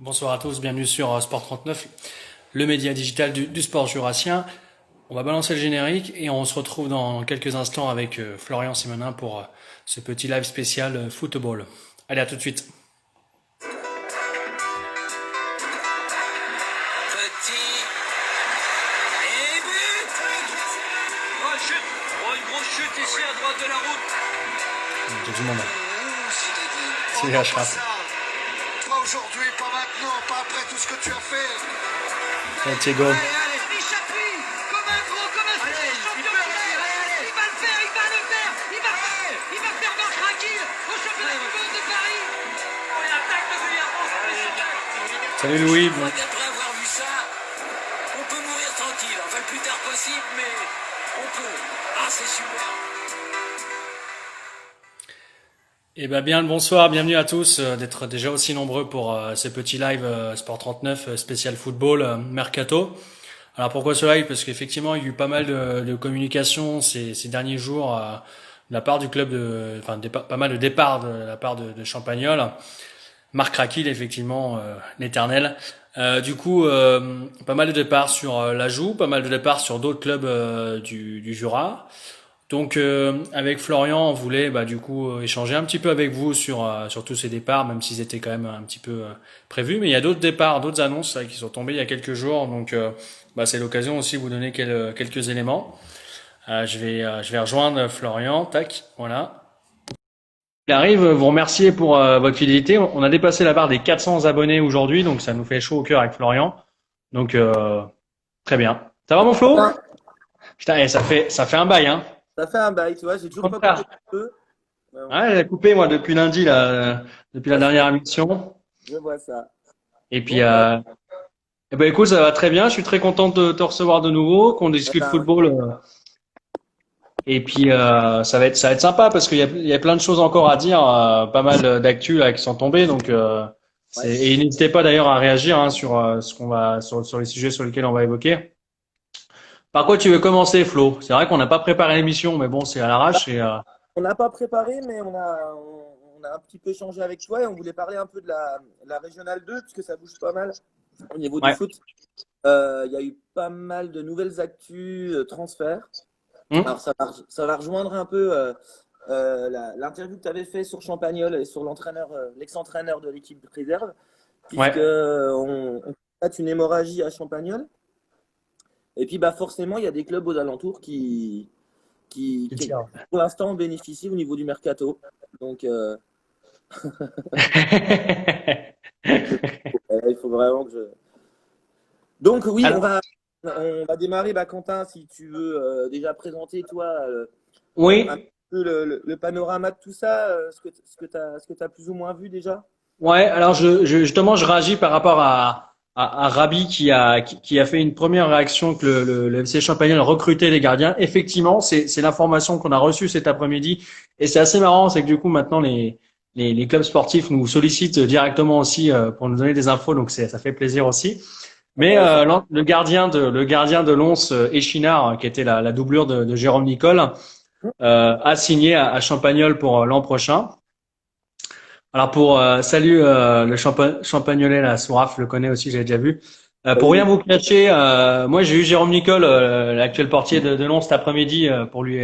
Bonsoir à tous, bienvenue sur Sport 39, le média digital du sport jurassien. On va balancer le générique et on se retrouve dans quelques instants avec Florian Simonin pour ce petit live spécial football. Allez, à tout de suite. Petit et but. Oh, chute. Oh, une grosse chute ici à droite de la route. Il y a du monde. Ouh, C'est Zinedine. les Oh, non, pas Ashraf. ça. Pas aujourd'hui, pas maintenant, pas après tout ce que tu as fait. Allez, Thiago. Allez, allez. Il s'appuie comme un gros, comme un champion de terre. Il va le faire, il va le faire. Il va faire vaincre Hakil au championnat du monde de Paris. Oh, il attaque le Villarreal. Salut Louis. Je crois qu'après avoir vu ça, on peut mourir tranquille. Enfin, le plus tard possible, mais on peut. Ah, c'est super. Eh ben bien le bonsoir, bienvenue à tous d'être déjà aussi nombreux pour ce petit live Sport 39 spécial football Mercato. Alors pourquoi ce live? Parce qu'effectivement il y a eu pas mal de communication ces derniers jours de la part du club pas mal de départs de la part de Champagnol. Marc Raquil effectivement l'éternel. Pas mal de départs sur l'Ajoux, pas mal de départs sur d'autres clubs du Jura. Donc avec Florian, on voulait échanger un petit peu avec vous sur tous ces départs, même s'ils étaient quand même un petit peu prévus. Mais il y a d'autres départs, d'autres annonces qui sont tombées il y a quelques jours. Donc c'est l'occasion aussi de vous donner quelques éléments. Je vais rejoindre Florian. Tac, voilà. Il arrive, vous remercier pour votre fidélité. On a dépassé la barre des 400 abonnés aujourd'hui, donc ça nous fait chaud au cœur avec Florian. Donc très bien. Ça va mon Flo? Putain, Putain, ça fait un bail, hein. ça fait un bail, tu vois, j'ai toujours Comme pas coupé ça. le feu. Mais bon, Ouais, j'ai coupé moi depuis lundi là, depuis la ouais, dernière émission. je vois ça. Et puis, Bon, bah, eh ben écoute, ça va très bien. Je suis très content de te recevoir de nouveau, qu'on discute bah, football. Et puis, ça va être sympa parce qu'il y a plein de choses encore à dire, pas mal d'actu là qui sont tombées. Donc, ouais. et n'hésitez pas d'ailleurs à réagir sur sur les sujets sur lesquels on va évoquer. Par quoi tu veux commencer, Flo? C'est vrai qu'on n'a pas préparé l'émission, mais bon, c'est à Bah, l'arrache. Et on n'a pas préparé, mais on a un petit peu échangé avec toi et on voulait parler un peu de la Régionale 2, puisque ça bouge pas mal au niveau du ouais. foot. Il y a eu pas mal de nouvelles actus, transferts. Hum. Alors, ça va rejoindre un peu l'interview que tu avais fait sur Champagnol et sur l'entraîneur, l'ex-entraîneur de l'équipe de réserve, puisque Ouais. on constate une hémorragie à Champagnol. Et puis, bah, forcément, il y a des clubs aux alentours Tu qui, tires. pour l'instant, bénéficient au niveau du mercato. Donc, il faut vraiment que je. Donc, oui, Alors, on va démarrer. Bah, Quentin, si tu veux déjà présenter, toi, un oui. peu le panorama de tout ça, ce que tu as plus ou moins vu déjà. Ouais, alors justement, je réagis par rapport à Rabi qui a fait une première réaction que le FC Champagnol recrutait les gardiens. Effectivement, c'est l'information qu'on a reçue cet après-midi. Et c'est assez marrant, c'est que du coup, maintenant, les clubs sportifs nous sollicitent directement aussi pour nous donner des infos. Donc, ça fait plaisir aussi. Mais Intéressant. le gardien de Lons, Échinard, qui était la doublure de Jérôme Nicole, a signé à Champagnol pour l'an prochain. Alors salut le Champagnolais, là, Souraf le connaît aussi, j'ai déjà vu. Pour rien Oui, vous cacher, moi j'ai eu Jérôme Nicole, l'actuel portier de Lens cet après-midi pour lui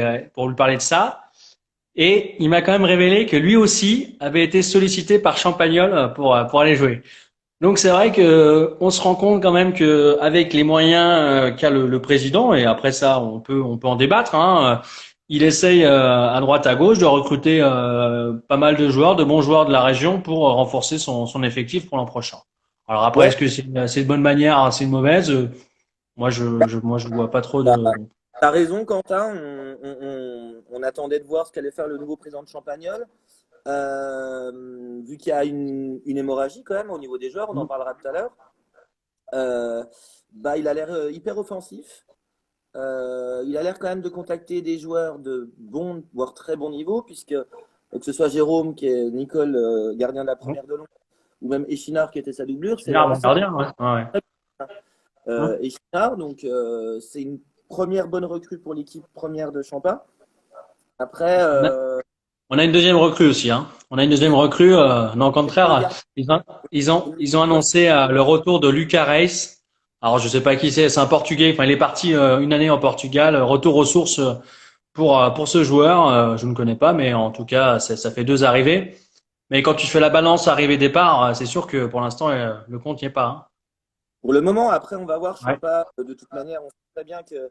parler de ça. Et il m'a quand même révélé que lui aussi avait été sollicité par Champagnol pour aller jouer. Donc c'est vrai que on se rend compte quand même que avec les moyens qu'a le président, et après ça on peut en débattre, hein, il essaye à droite à gauche de recruter pas mal de joueurs, de bons joueurs de la région pour renforcer son effectif pour l'an prochain. Alors après, ouais, est-ce que c'est une bonne manière, hein, c'est une mauvaise? Moi je vois pas trop bah, de. t'as raison, Quentin. On attendait de voir ce qu'allait faire le nouveau président de Champagnol. Vu qu'il y a une hémorragie quand même au niveau des joueurs, on en parlera tout à l'heure. Euh, Bah, il a l'air hyper offensif. Il a l'air quand même de contacter des joueurs de bon, voire très bon niveau, puisque que ce soit Jérôme, qui est Nicole, gardien de la première de Londres, ou même Echinard, qui était sa doublure, C'est un bon gardien, ouais. Ouais. Hein. Echinard, donc c'est une première bonne recrue pour l'équipe première de Champin. Après, On a une deuxième recrue aussi, hein. On a une deuxième recrue. Non, au contraire, ils ont annoncé le retour de Lucas Reis. Alors, je sais pas qui c'est un Portugais. Enfin, il est parti une année en Portugal. Retour aux sources pour ce joueur. Je ne connais pas, mais en tout cas, ça fait 2 arrivées. Mais quand tu fais la balance arrivée-départ, c'est sûr que pour l'instant, le compte n'y est pas, Pour le moment, après, on va voir. hein. Ouais. Champa, de toute manière, on sait très bien que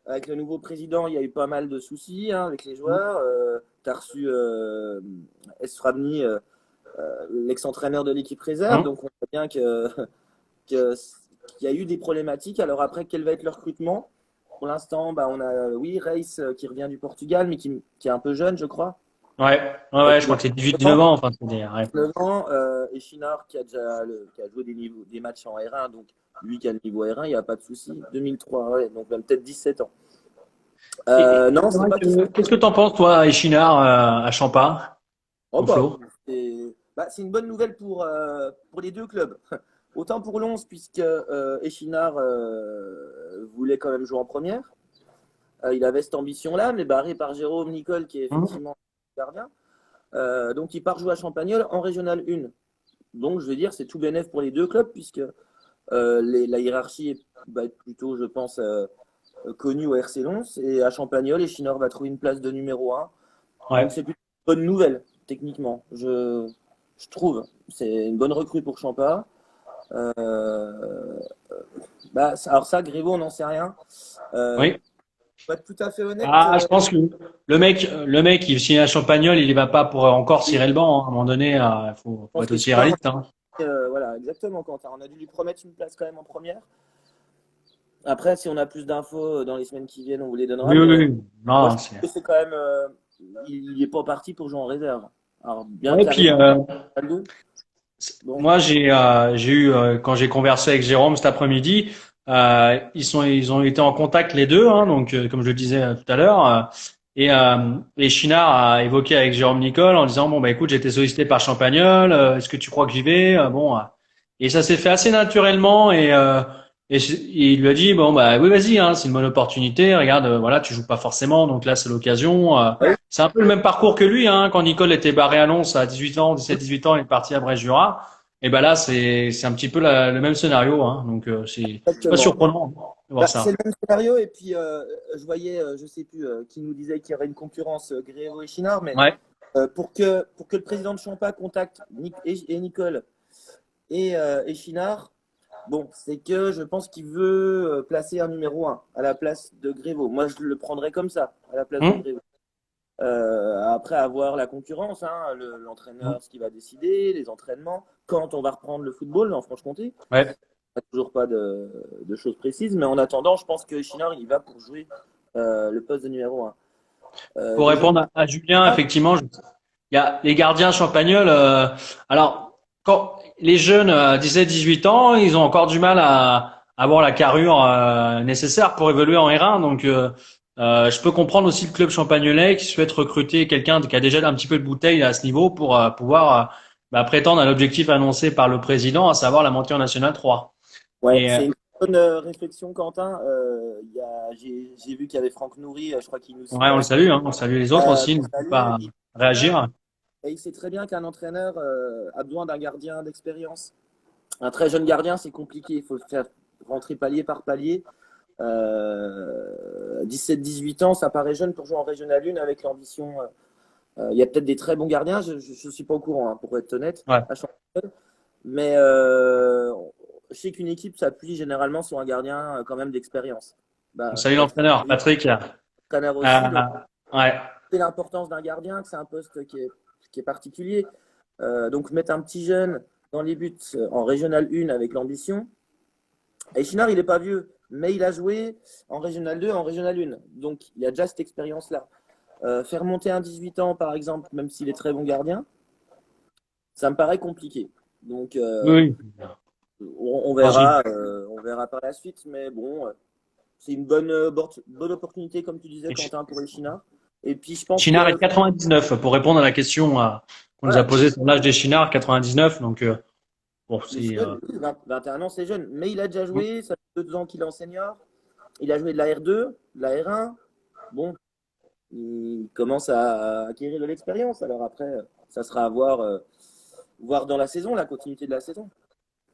avec le nouveau président, il y a eu pas mal de soucis hein, avec les joueurs. Tu as reçu Esframni, l'ex-entraîneur de l'équipe réserve. Hein. Donc, on sait bien que- qu'il y a eu des problématiques. Alors, après, quel va être le recrutement? Pour l'instant, bah, on a, oui, Reis qui revient du Portugal, mais qui est un peu jeune, je crois. Ouais, ouais, ouais, je Il crois a que c'est 18-19 19 ans. Enfin, ouais. ans, et Chinard qui a joué des matchs en R1, donc lui qui a le niveau R1, il n'y a pas de souci. 2003, ouais, donc même peut-être 17 ans. Non, C'est c'est vrai pas qu'il faut. qu'est-ce que t'en penses, toi, Echinard, à Champa, Oh mon bah, Flo? c'est une bonne nouvelle pour les deux clubs. Autant pour Lons, puisque Echinard voulait quand même jouer en première. Il avait cette ambition-là, mais barré par Jérôme Nicole, qui est Hein. effectivement gardien. Donc il part jouer à Champagnole en Régional 1. Donc je veux dire, c'est tout bénef pour les deux clubs, puisque la hiérarchie va être plutôt, je pense, connue au RC Lons. Et à Champagnole, Echinard va trouver une place de numéro 1. Donc Ouais. c'est plutôt une bonne nouvelle, techniquement. Je trouve. C'est une bonne recrue pour Champa. Alors ça, Grévo, on n'en sait rien. Oui. Pour être tout à fait honnête, Ah, je pense que le mec, il signe à Champagnol, il y va pas pour encore cirer le banc, hein. À un moment donné, je faut pense être que aussi Echinard, réaliste, hein. voilà, exactement, Quentin. On a dû lui promettre une place quand même en première. Après, si on a plus d'infos dans les semaines qui viennent, on vous les donnera. Oui, oui, Mais oui. moi, Non, je trouve c'est. que c'est quand même. Il n'est pas parti pour jouer en réserve. Alors, bien Ouais, puis carré à deux. Donc, moi, j'ai eu quand j'ai conversé avec Jérôme cet après-midi, ils ont été en contact les deux, hein, donc comme je le disais tout à l'heure, et Chinard a évoqué avec Jérôme Nicole en disant bon bah écoute, j'ai été sollicité par Champagnol, est-ce que tu crois que j'y vais? Bon, et ça s'est fait assez naturellement il lui a dit bon bah oui vas-y, hein, c'est une bonne opportunité, regarde voilà tu joues pas forcément donc là c'est l'occasion. ouais, C'est un peu le même parcours que lui, hein, quand Nicole était barré à Lons à 18 ans, 17-18 ans, il est parti à Brest-Jura. Et ben là, c'est un petit peu le même scénario, hein. Donc c'est pas exactement. surprenant de voir C'est ça. le même scénario. Et puis, je voyais, je sais plus qui nous disait qu'il y aurait une concurrence Grévo et Chinard, mais Ouais. pour que le président de Champa contacte et Nicole et Chinard, bon, c'est que je pense qu'il veut placer un numéro 1 à la place de Grévo. Moi, je le prendrais comme ça, à la place de Hum, Grévo. Après avoir la concurrence, hein, hum. l'entraîneur, ce qu'il va décider, les entraînements, quand on va reprendre le football en Franche-Comté. Ouais. Toujours pas de choses précises, mais en attendant, je pense que Chinard, il y va pour jouer le poste de numéro 1. Pour Les autres, répondre à Julien, effectivement, il y a les gardiens Champagnols. Alors, quand les jeunes 17-18 ans, ils ont encore du mal à avoir la carrure nécessaire pour évoluer en R1. Donc, je peux comprendre aussi le club champagnolais qui souhaite recruter quelqu'un qui a déjà un petit peu de bouteille à ce niveau pour pouvoir bah, prétendre à l'objectif annoncé par le président, à savoir la montée en National 3. ouais, Et c'est une bonne réflexion, Quentin. J'ai vu qu'il y avait Franck Nourri, je crois qu'il nous suit ouais, on le là. salue, hein, on salue les autres aussi, Qu'on n'hésitez salue. pas à réagir. Et il sait très bien qu'un entraîneur a besoin d'un gardien d'expérience. Un très jeune gardien, c'est compliqué. Il faut le faire rentrer palier par palier. 17-18 ans, ça paraît jeune pour jouer en Régional 1 avec l'ambition. Il y a peut-être des très bons gardiens, je ne suis pas au courant, hein, pour être honnête, Ouais. à Championne. Mais je sais qu'une équipe s'appuie généralement sur un gardien quand même d'expérience. On Bah, salue l'entraîneur, Patrick. entraîneur aussi, donc Euh, ouais. c'est l'importance d'un gardien, que c'est un poste qui est particulier. Donc mettre un petit jeune dans les buts en Régional 1 avec l'ambition. Et Chinard, il n'est pas vieux, mais il a joué en Régional 2, en Régional 1. Donc il a déjà cette expérience-là. Faire monter un 18 ans, par exemple, même s'il est très bon gardien, ça me paraît compliqué. Donc, Oui, oui. on verra par la suite. Mais bon, c'est une bonne opportunité, comme tu disais, Et Quentin, pour Echina. Et puis, je pense Chinard est que, de 99 pour répondre à la question qu'on nous a voilà, posée sur l'âge des Chinards, 99. Donc, bon, les c'est. jeunes, 21 ans, c'est jeune. Mais il a déjà joué, ça fait 2 ans qu'il est en senior. Il a joué de la R2, de la R1. Bon, il commence à acquérir de l'expérience. Alors après, ça sera à voir dans la saison, la continuité de la saison.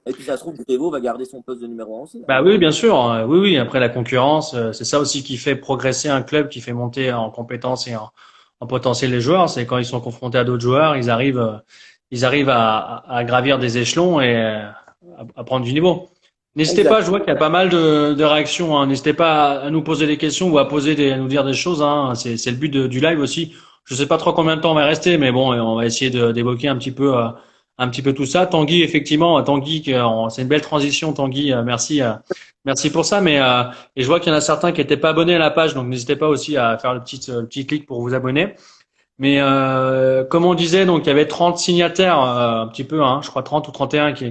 Et puis ça se trouve, Griveau va garder son poste de numéro 1 aussi, hein. Bah oui, bien sûr. Oui, oui. Après la concurrence, c'est ça aussi qui fait progresser un club, qui fait monter en compétences et en potentiel les joueurs. C'est quand ils sont confrontés à d'autres joueurs, ils arrivent à gravir des échelons et à prendre du niveau. N'hésitez pas, Exact. je vois qu'il y a pas mal de réactions, hein. N'hésitez pas à nous poser des questions ou à nous dire des choses, hein. C'est le but du live aussi. Je sais pas trop combien de temps on va rester, mais bon, on va essayer d'évoquer un petit peu tout ça. Tanguy, effectivement, Tanguy, c'est une belle transition, Tanguy. Merci, merci pour ça. Et je vois qu'il y en a certains qui n'étaient pas abonnés à la page, donc n'hésitez pas aussi à faire le petit clic pour vous abonner. Mais comme on disait, donc il y avait 30 signataires, un petit peu, hein, je crois 30 ou 31 qui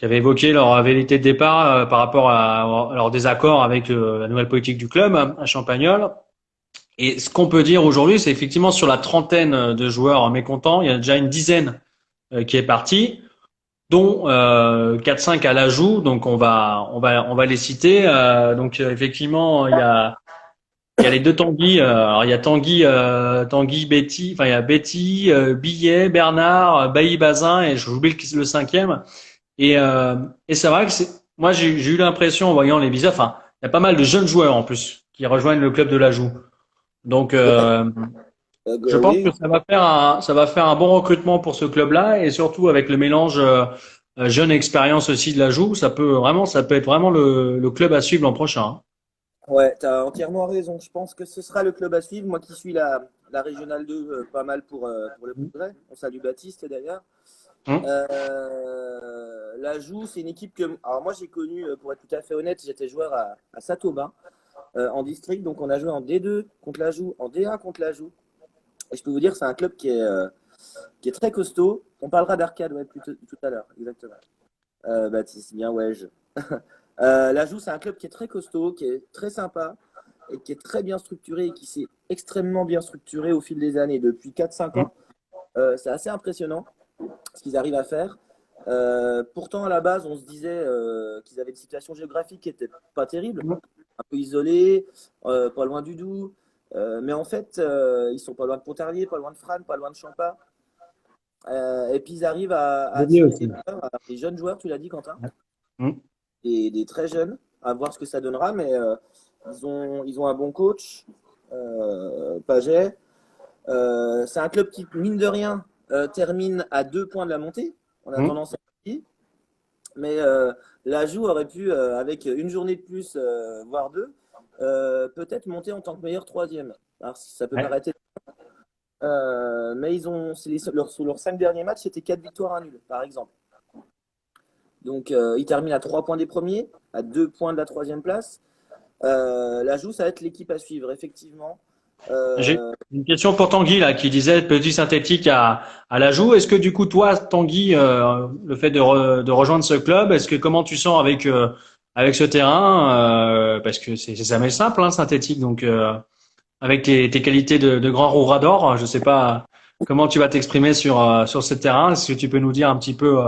avaient évoqué leur vérité de départ par rapport à leur désaccord avec la nouvelle politique du club à Champagnole. Et ce qu'on peut dire aujourd'hui, c'est effectivement sur la trentaine de joueurs mécontents, il y a déjà une dizaine qui est partie, dont 4-5 à l'ajout. Donc on va les citer. Effectivement, il y a les deux Tanguy. Alors il y a Tanguy, Betty, enfin il y a Betty, Billet, Bernard, Bailly Bazin et j'oublie le cinquième. Et c'est vrai que moi j'ai eu l'impression en voyant les visas, enfin il y a pas mal de jeunes joueurs en plus qui rejoignent le club de l'Ajoux. Donc Ouais, je pense oui, que ça va faire un bon recrutement pour ce club-là et surtout avec le mélange jeune expérience aussi de l'Ajoux, ça peut être vraiment le club à suivre l'an prochain, hein. ouais, tu as entièrement raison. Je pense que ce sera le club à suivre. Moi qui suis la Régionale 2, pas mal pour le Progrès. On salue Baptiste d'ailleurs. Hum, L'Ajoux, c'est une équipe que. Alors moi j'ai connu, pour être tout à fait honnête, j'étais joueur à Saint-Aubin en district. Donc on a joué en D2 contre l'Ajoux, en D1 contre l'Ajoux. Et je peux vous dire, c'est un club qui est très costaud. On parlera d'Arcade ouais, tout à l'heure, exactement. Baptiste, bien ouais. L'Ajoux, c'est un club qui est très costaud, qui est très sympa et qui est très bien structuré et qui s'est extrêmement bien structuré au fil des années, depuis 4-5 hum, ans. C'est assez impressionnant ce qu'ils arrivent à faire. Pourtant, à la base, on se disait qu'ils avaient une situation géographique qui n'était pas terrible, hum. un peu isolée, pas loin du Doubs. Mais en fait, ils sont pas loin de Pontarlier, pas loin de Frasnes, pas loin de Champa. Et puis ils arrivent à J'ai dit attirer aussi. des jeunes joueurs, tu l'as dit, Quentin, Hum. des très jeunes, à voir ce que ça donnera. Mais ils ont un bon coach, Paget. C'est un club qui, mine de rien, termine à 2 points de la montée. On a Hum. tendance à dire. Mais l'Ajoux aurait pu, avec une journée de plus, voire deux, peut-être monter en tant que meilleur troisième. Alors, ça peut Ouais. paraître. Mais sur leurs 5 derniers matchs, c'était 4 victoires, 1 nul, par exemple. Donc, ils terminent à 3 points des premiers, à 2 points de la troisième place. L'Ajoux, ça va être l'équipe à suivre, effectivement. J'ai Euh, une question pour Tanguy là qui disait petit synthétique à l'ajout. Est-ce que du coup toi Tanguy, le fait de rejoindre ce club, est-ce que comment tu sens avec ce terrain parce que c'est jamais simple hein, synthétique donc avec tes qualités de grand rourador, je sais pas comment tu vas t'exprimer sur ce terrain. Est-ce que tu peux nous dire un petit peu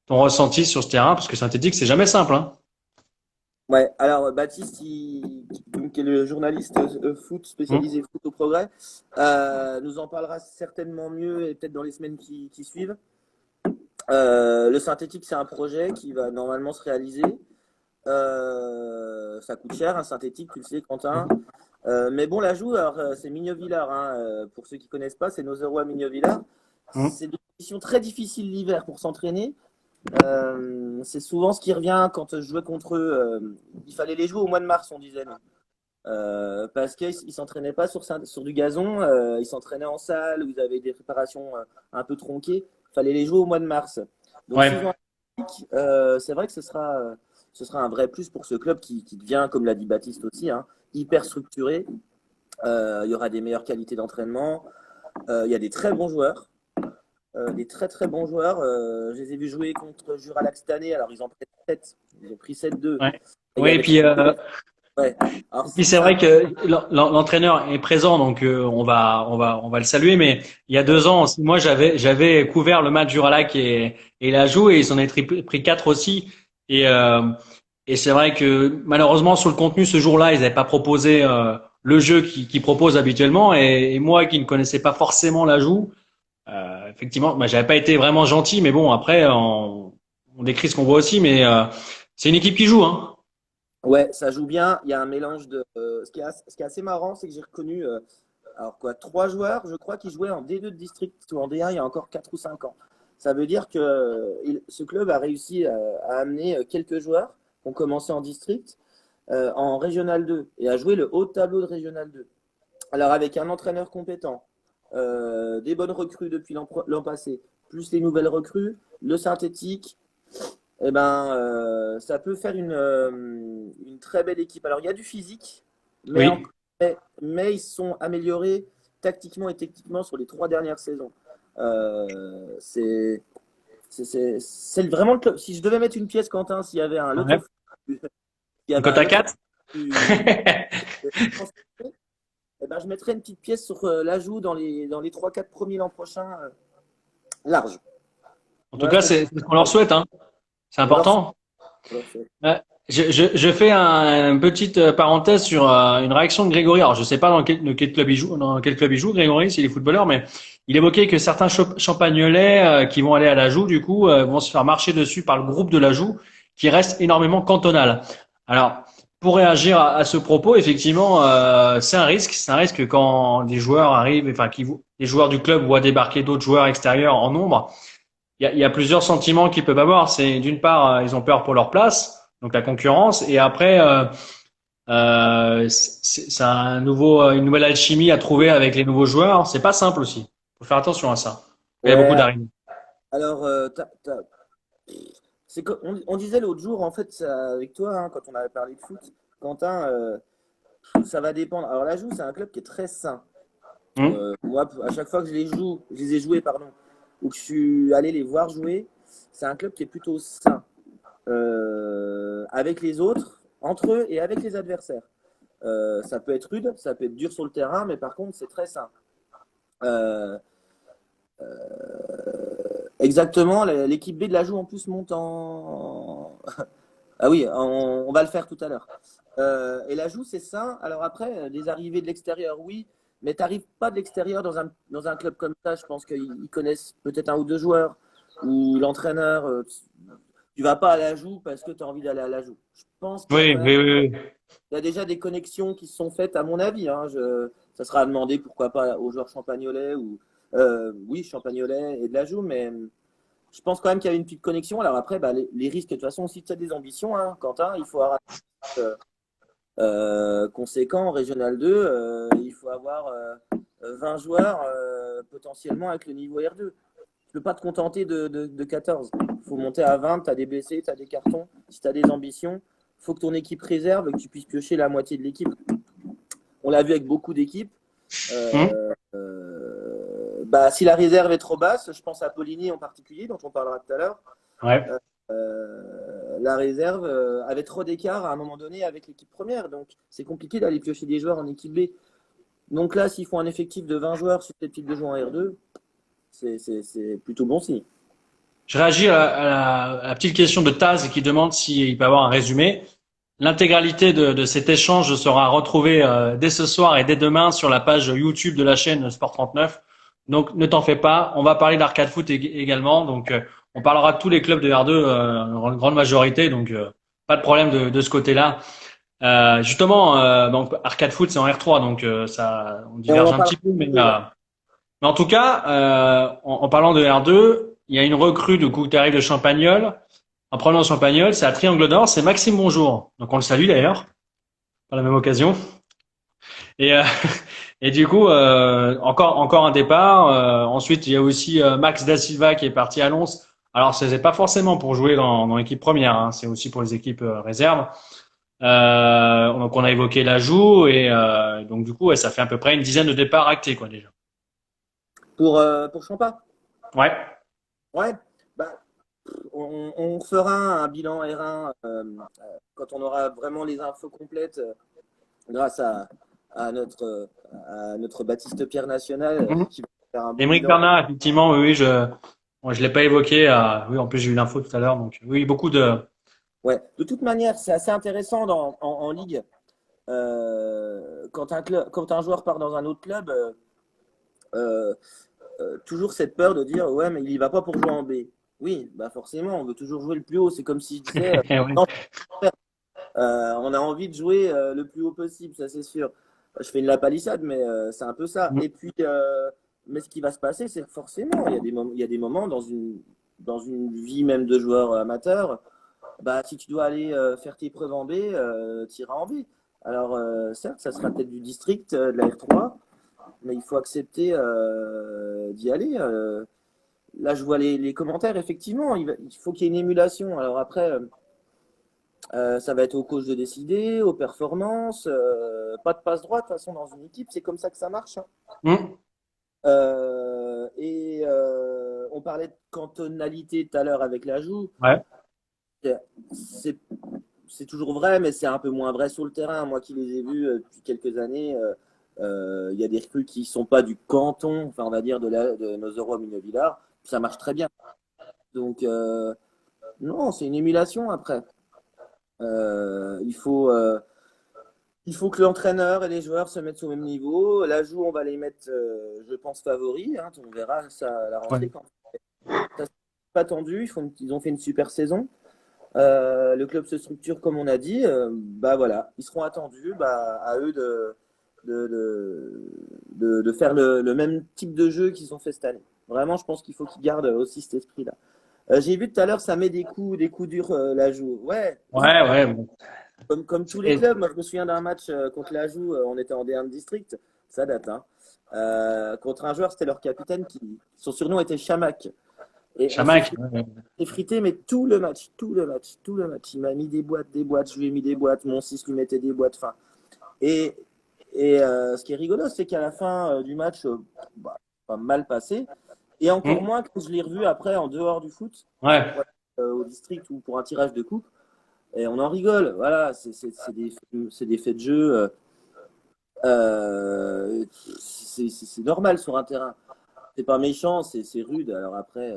ton ressenti sur ce terrain parce que synthétique c'est jamais simple hein. Ouais, alors Baptiste, qui est le journaliste foot Hum, spécialisé foot au progrès, nous en parlera certainement mieux et peut-être dans les semaines qui suivent. Le synthétique, c'est un projet qui va normalement se réaliser. Ça coûte cher, un synthétique, tu le sais, Quentin. Mais bon, l'ajout, alors c'est Mignot-Villars, hein, pour ceux qui ne connaissent pas, c'est nos euros à Mignot-Villars. hum. C'est des conditions très difficiles l'hiver pour s'entraîner. C'est souvent ce qui revient quand je jouais contre eux. Il fallait les jouer au mois de mars, on disait. Parce qu'ils ne s'entraînaient pas sur du gazon, ils s'entraînaient en salle où ils avaient des préparations un peu tronquées. Il fallait les jouer au mois de mars. Donc, s'ils ont Ouais. un public, c'est vrai que ce sera un vrai plus pour ce club qui devient, comme l'a dit Baptiste aussi, hein, hyper structuré. Il y aura des meilleures qualités d'entraînement. Il y a des très bons joueurs. Des très très bons joueurs. Je les ai vus jouer contre Juralac cette année. Alors, ils ont pris 7. Ils ont pris 7-2. Ouais. Et il y Oui, et avait puis ouais. Alors, et puis c'est c'est un vrai que l'entraîneur est présent, donc on va le saluer. Mais il y a ouais. 2 ans, aussi, moi j'avais couvert le match Juralac et la joue et ils en ont pris 4 aussi. Et euh, et c'est vrai que malheureusement sur le contenu ce jour-là, ils n'avaient pas proposé le jeu qu'il propose habituellement. Et moi qui ne connaissais pas forcément l'ajout, effectivement, bah, j'avais pas été vraiment gentil, mais bon, après, on décrit ce qu'on voit aussi, mais c'est une équipe qui joue, hein. Ouais, ça joue bien. Il y a un mélange de. Ce qui est assez marrant, c'est que j'ai reconnu, alors quoi, trois joueurs, je crois, qui jouaient en D2 de district ou en D1 il y a encore 4 ou 5 ans. Ça veut dire que ce club a réussi à amener quelques joueurs qui ont commencé en district en Régional 2 et à jouer le haut de tableau de Régional 2. Alors, avec un entraîneur compétent, des bonnes recrues depuis l'an passé, plus les nouvelles recrues, le synthétique, eh ben, ça peut faire une très belle équipe. Alors, il y a du physique, mais, Oui. mais ils sont améliorés tactiquement et techniquement sur les 3 dernières saisons. C'est vraiment le club. Si je devais mettre une pièce, Quentin, s'il y avait un Ouais. loto, s'il y Une avait cote un à loto 4. eh ben, je mettrais une petite pièce sur l'ajout dans les 3-4 premiers l'an prochain, large. En tout Voilà cas, ce que c'est ce qu'on leur souhaite, hein. C'est on leur important. fait. Ouais. Je fais une petite parenthèse sur une réaction de Grégory. Alors, je sais pas dans quel club il joue, dans quel club il joue, Grégory, s'il est footballeur, mais il évoquait que certains Champagnolais qui vont aller à l'ajout, du coup, vont se faire marcher dessus par le groupe de l'ajout, qui reste énormément cantonal. Alors, pour réagir à ce propos, effectivement, c'est un risque. C'est un risque quand des joueurs arrivent, enfin, les joueurs du club voient débarquer d'autres joueurs extérieurs en nombre. Il y a plusieurs sentiments qu'ils peuvent avoir. C'est d'une part, ils ont peur pour leur place, donc la concurrence, et après, c'est une nouvelle alchimie à trouver avec les nouveaux joueurs. C'est pas simple aussi. Faut faire attention à ça. Il y a beaucoup Ouais, d'arrivées. alors, on disait l'autre jour, en fait, avec toi, hein, quand on avait parlé de foot, Quentin, ça va dépendre. Alors, la Joue, c'est un club qui est très sain. Hum. Moi, à chaque fois que je les ai joués, pardon, ou que je suis allé les voir jouer, c'est un club qui est plutôt sain. Avec les autres, entre eux et avec les adversaires. Ça peut être rude, ça peut être dur sur le terrain, mais par contre, c'est très sain. Euh, Exactement, l'équipe B de la Joue en plus monte en. Ah oui, on va le faire tout à l'heure. Et la Joue, c'est ça. Alors après, des arrivées de l'extérieur, oui, mais tu n'arrives pas de l'extérieur dans un club comme ça. Je pense qu'ils connaissent peut-être un ou deux joueurs ou l'entraîneur. Tu vas pas à la Joue parce que tu as envie d'aller à la Joue. Je pense qu'il y a Oui, quand même oui, oui, oui. il y a déjà des connexions qui se sont faites, à mon avis. Hein. Ça sera à demander, pourquoi pas, aux joueurs champagnolais ou oui, champagnolais et de la Joue, mais je pense quand même qu'il y a une petite connexion. Alors après, bah, les risques, de toute façon, si tu as des ambitions, hein, Quentin, il faut avoir conséquent en Régional 2, il faut avoir 20 joueurs potentiellement avec le niveau R2. Tu ne peux pas te contenter de 14. Il faut monter à 20, tu as des blessés, tu as des cartons. Si tu as des ambitions, il faut que ton équipe réserve, que tu puisses piocher la moitié de l'équipe. On l'a vu avec beaucoup d'équipes. Hum. Bah, si la réserve est trop basse, je pense à Poligny en particulier, dont on parlera tout à l'heure, Ouais. la réserve avait trop d'écart à un moment donné avec l'équipe première. Donc, c'est compliqué d'aller piocher des joueurs en équipe B. Donc là, s'ils font un effectif de 20 joueurs susceptibles de jouer en R2, c'est plutôt bon signe. Je réagis à la petite question de Taz qui demande s'il peut avoir un résumé. L'intégralité de cet échange sera retrouvée dès ce soir et dès demain sur la page YouTube de la chaîne Sport 39. Donc ne t'en fais pas, on va parler d'arcade foot également. Donc on parlera de tous les clubs de R2 en grande majorité, donc pas de problème de ce côté-là. Justement, donc arcade foot c'est en R3, donc ça on Et on diverge en un parlera petit peu, peu, ouais. mais en tout cas, en parlant de R2, il y a une recrue de coup qui arrive de Champagnol. En prenant Champagnol, c'est à Triangle d'Or, c'est Maxime Bonjour. Donc on le salue d'ailleurs, par la même occasion. Et, et du coup, encore un départ. Ensuite, il y a aussi Max Da Silva qui est parti à Lons. Alors, c'est pas forcément pour jouer dans l'équipe première, hein, c'est aussi pour les équipes réserves. Donc on a évoqué l'ajout et donc du coup, ouais, ça fait à peu près une dizaine de départs actés quoi déjà. Pour Champa. Ouais. Ouais. Bah, on fera un bilan R1 quand on aura vraiment les infos complètes grâce à notre Baptiste Pierre National Mhm. qui va faire un bon Émeric bilan. Bernard, effectivement, oui, oui, je l'ai pas évoqué. Oui, en plus j'ai eu l'info tout à l'heure, donc oui, beaucoup de. Ouais. De toute manière, c'est assez intéressant en Ligue. Quand un joueur part dans un autre club, euh, toujours cette peur de dire ouais mais il y va pas pour jouer en B. Oui, bah forcément, on veut toujours jouer le plus haut. C'est comme si je disais Oui. non, on a envie de jouer le plus haut possible, ça c'est sûr. Je fais une la palissade, mais c'est un peu ça. Mm. Et puis, mais ce qui va se passer, c'est que forcément, il y a des moments dans une vie même de joueur amateur, bah, si tu dois aller faire tes preuves en B, tu iras en B. Alors, certes, ça sera peut-être du district, de la R3, mais il faut accepter d'y aller. Là, je vois les commentaires, effectivement, il faut qu'il y ait une émulation. Alors après, ça va être au coach de décider, aux performances. Pas de passe droite, de toute façon, dans une équipe, c'est comme ça que ça marche, hein. Mm. On parlait de cantonalité tout à l'heure avec l'ajout. Ouais. C'est c'est toujours vrai, mais c'est un peu moins vrai sur le terrain. Moi qui les ai vus depuis quelques années, il y a des recrues qui ne sont pas du canton, enfin on va dire de nos euros Villard. Ça marche très bien. Donc non, c'est une émulation après. Euh, il faut, euh, il faut que l'entraîneur et les joueurs se mettent au même niveau. L'ajout, on va les mettre, je pense, favoris, hein. On verra ça à la Ouais. rentrée quand ça s'est pas tendu. Ils ont fait une super saison. Le club se structure comme on a dit. Bah voilà, ils seront attendus. Bah, à eux de faire le même type de jeu qu'ils ont fait cette année. Vraiment, je pense qu'il faut qu'ils gardent aussi cet esprit-là. J'ai vu tout à l'heure, ça met des coups durs l'ajout. Ouais, Ouais, ouais. Bon. comme tous les Et- clubs. Moi, je me souviens d'un match contre l'ajout. On était en D1 de district. Ça date, hein. Contre un joueur, c'était leur capitaine son surnom était Chamac. Et on s'est Chamac. Ouais. frité, mais tout le match, tout le match, tout le match. Il m'a mis des boîtes, des boîtes. Je lui ai mis des boîtes. Mon 6 lui mettait des boîtes. Enfin, et ce qui est rigolo, c'est qu'à la fin du match, bah, pas mal passé. Et encore Mm. moins que je l'ai revu après en dehors du foot, Ouais. ouais, au district ou pour un tirage de coupe. Et on en rigole. Voilà, c'est des faits de jeu. C'est normal sur un terrain. C'est pas méchant, c'est rude. Alors après,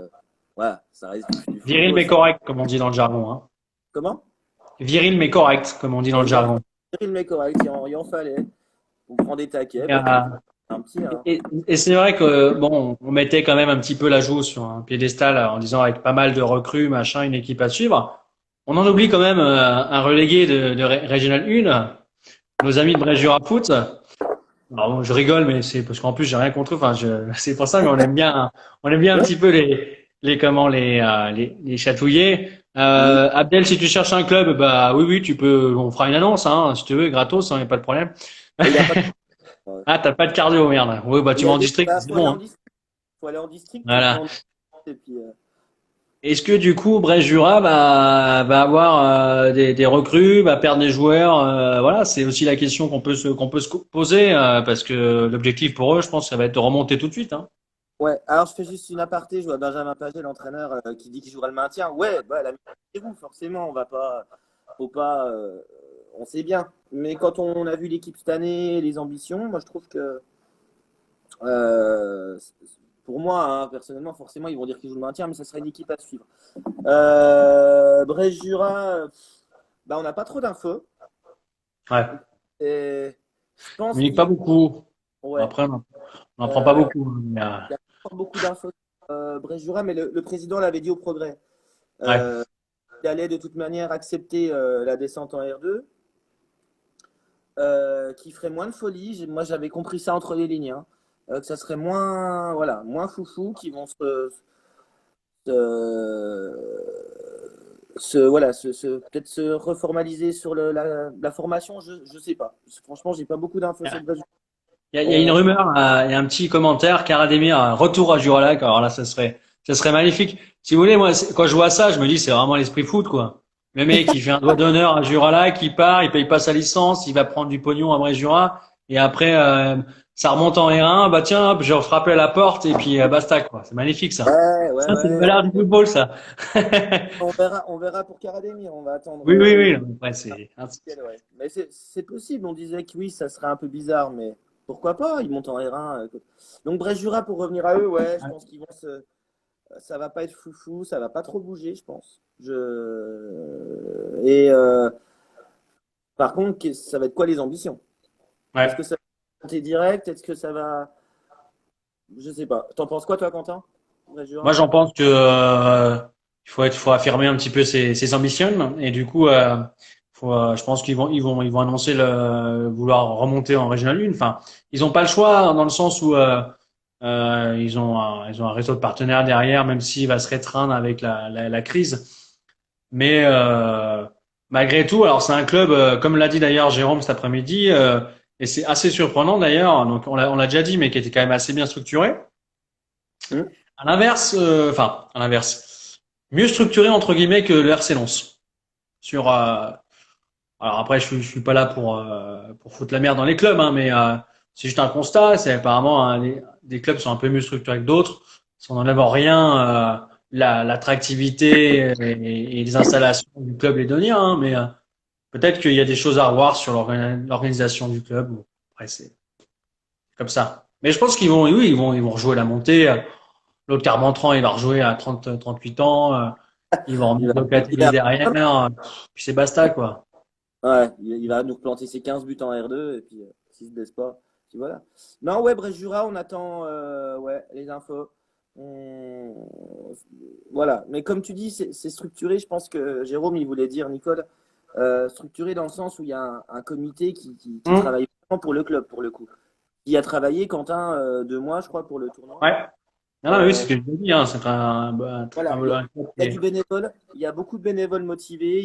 voilà, ça reste du Viril football. mais correct, comme on dit dans le jargon. Hein. Comment? Viril mais correct, comme on dit dans le Exactement. jargon. Le mec correct, il en fallait. On prend des taquets, Et, bah, faut un petit, hein. et c'est vrai que bon, on mettait quand même un petit peu la joue sur un piédestal en disant avec pas mal de recrues, machin, une équipe à suivre. On en oublie quand même un relégué de Régional 1, nos amis de Bréjura Foot. Alors, bon, je rigole, mais c'est parce qu'en plus j'ai rien contre eux. Enfin, c'est pour ça, mais on aime bien un Ouais. petit peu les chatouiller. Oui. Abdel, si tu cherches un club, bah oui, oui, tu peux, on fera une annonce, hein, si tu veux, gratos, hein, y a pas de problème. Et il y a pas de... Ah, t'as pas de cardio, merde. Oui, bah Il tu y vas a en des... district, bah, c'est bon. Hein. faut aller en district, tu Voilà. prends et puis Est-ce que du coup, Brest-Jura va avoir des recrues, va perdre des joueurs, voilà, c'est aussi la question qu'on peut se poser parce que l'objectif pour eux, je pense, ça va être de remonter tout de suite. Hein. ouais. Alors je fais juste une aparté, je vois Benjamin Pagé, l'entraîneur, qui dit qu'il jouera le maintien. Ouais, bah la vous forcément, on va pas faut pas on sait bien. Mais quand on a vu l'équipe cette année, les ambitions, moi je trouve que euh, pour moi, hein, personnellement, forcément, ils vont dire qu'ils jouent le maintien, mais ça serait une équipe à suivre. Brest-Jura, bah, on n'a pas trop d'infos. Ouais. Et je On pense communique pas qu'il beaucoup. ouais, Après, on n'en prend pas euh, beaucoup. Hein, mais, il y a pas beaucoup d'infos sur Brest-Jura, mais le président l'avait dit au Progrès. ouais. Euh, il allait de toute manière accepter la descente en R2, qui ferait moins de folie. Moi, j'avais compris ça entre les lignes, hein. Que ça serait moins, voilà, moins foufou, qui vont peut-être se reformaliser sur la formation. Je sais pas. Franchement, j'ai pas beaucoup d'infos sur le Brésil. Il y a une On- rumeur, il y a un petit commentaire, Karademir, un retour à Juralac. Alors là, ça serait magnifique. Si vous voulez, moi, quand je vois ça, je me dis, c'est vraiment l'esprit foot, quoi. Le mec, il fait un doigt d'honneur à Juralac, il part, il paye pas sa licence, il va prendre du pognon à Bréjura, et après, ça remonte en R1, bah tiens, hop, je frappe à la porte, et puis basta, quoi. C'est magnifique, ça. Ouais, ouais, Ça, c'est le ouais. valeur du football, ça. On verra pour Karademir. On va attendre Oui, oui, le oui. Ouais, week-end, ouais. Mais c'est possible. On disait que oui, ça serait un peu bizarre, mais pourquoi pas? Ils montent en R1. Donc Brest-Jura, pour revenir à eux, ouais, je pense qu'ils vont se. Ça va pas être foufou, ça va pas trop bouger, je pense. Et Par contre, ça va être quoi les ambitions? Est-ce Ouais. que ça va monter direct? Est-ce que ça va. Je sais pas. T'en penses quoi, toi, Quentin? Moi, Bréjura. j'en pense que faut affirmer un petit peu ses ambitions et du coup, je pense qu'ils vont annoncer vouloir remonter en Régional 1. Enfin, ils n'ont pas le choix dans le sens où ils ont un réseau de partenaires derrière, même s'il va se restreindre avec la crise. Mais malgré tout, alors c'est un club, comme l'a dit d'ailleurs Jérôme cet après-midi, et c'est assez surprenant d'ailleurs. Donc on l'a déjà dit, mais qui était quand même assez bien structuré. Hmm. À l'inverse, à l'inverse, mieux structuré entre guillemets que le RC Lens. Sur, alors après, je suis pas là pour foutre la merde dans les clubs, hein, mais c'est juste un constat. C'est apparemment des clubs sont un peu mieux structurés que d'autres. Si on n'enlève en rien l'attractivité et les installations du club lédonien, hein, mais peut-être qu'il y a des choses à revoir sur l'organisation du club. Bon, après, c'est comme ça. Mais je pense qu'ils vont, oui, ils vont rejouer la montée. L'autre Carmentran, il va rejouer à 30, 38 ans. Ils vont Il va remonter au continuer KTB derrière. Puis c'est basta, quoi. Ouais, il va nous planter ses 15 buts en R2 et puis s'il se blesse pas, puis voilà. Non, ouais, Brest-Jura, on attend ouais, les infos. On- Voilà, mais comme tu dis, c'est structuré. Je pense que Jérôme, il voulait dire, Nicole, structuré dans le sens où il y a un comité qui Hum, travaille vraiment pour le club, pour le coup. Il a travaillé, Quentin, 2 mois, je crois, pour le tournoi. ouais. Non, non, oui, c'est Euh, ce que je veux dire. Hein. C'est voilà, il y a du bénévole, il y a beaucoup de bénévoles motivés,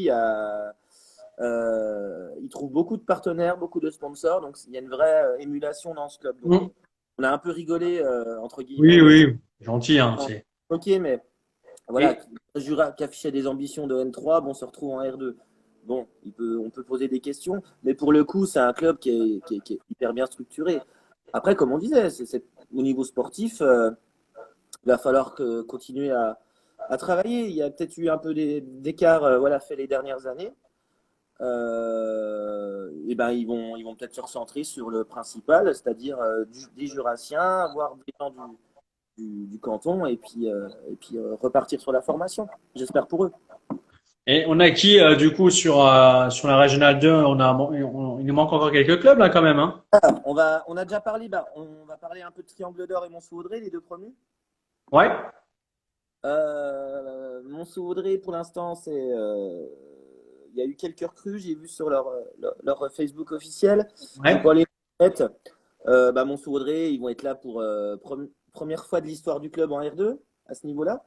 il trouve beaucoup de partenaires, beaucoup de sponsors, donc il y a une vraie émulation dans ce club. Donc hum. on a un peu rigolé, entre Oui, guillemets, oui, gentil, hein. en C'est. ok, mais voilà, Et, Jura qui affichait des ambitions de N3, bon, se retrouve en R2. Bon, on peut poser des questions, mais pour le coup, c'est un club qui est hyper bien structuré. Après, comme on disait, au niveau sportif, il va falloir continuer à travailler. Il y a peut-être eu un peu d'écart voilà, fait les dernières années. Et ben ils vont peut-être se recentrer sur le principal, c'est-à-dire des Jurassiens, voire des gens du canton, et puis repartir sur la formation. J'espère pour eux. et on a qui, du coup, sur la Régionale 2, il nous manque encore quelques clubs, là, quand même, hein. On a déjà parlé, bah, on va parler un peu de Triangle d'Or et Montsou-Vaudrey, les deux premiers. Ouais, Montsou-Vaudrey, pour l'instant, il y a eu quelques recrues, j'ai vu sur leur Facebook officiel. J'ai ouais. pas les têtes. Bah, Montsou-Vaudrey, ils vont être là pour première fois de l'histoire du club en R2 à ce niveau-là.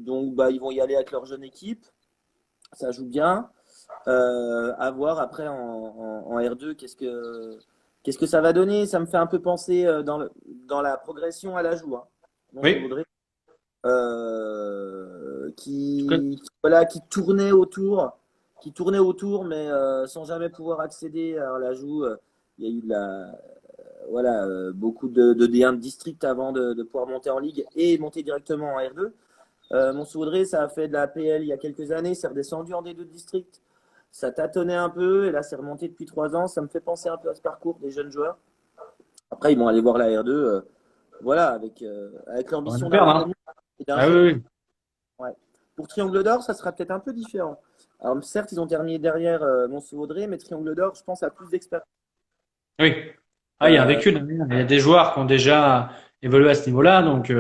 Donc, bah, ils vont y aller avec leur jeune équipe. Ça joue bien. À voir après en R2, qu'est-ce que ça va donner. Ça me fait un peu penser dans la progression à l'ajout. Hein. Oui. Montsou-Vaudrey, voilà, qui tournait autour, mais sans jamais pouvoir accéder à l'ajout. Il y a eu voilà, beaucoup de D1 de district avant de pouvoir monter en ligue et monter directement en R2. Montsou-Vaudrey, ça a fait de la APL il y a quelques années, c'est redescendu en D2 de district. Ça tâtonnait un peu et là c'est remonté depuis 3 ans. Ça me fait penser un peu à ce parcours des jeunes joueurs. Après, ils vont aller voir la R2, voilà, avec On va l'ambition nous d'un perdre, hein. revenir et d'un Ah oui, jeune. oui. Ouais. Pour Triangle d'Or, ça sera peut-être un peu différent. Alors certes, ils ont terminé derrière Montsou-Vaudrey, mais Triangle d'Or, je pense, a plus d'expérience. Oui. Ah, il y a un Euh, vécu derrière. Il y a des joueurs qui ont déjà évolué à ce niveau-là, donc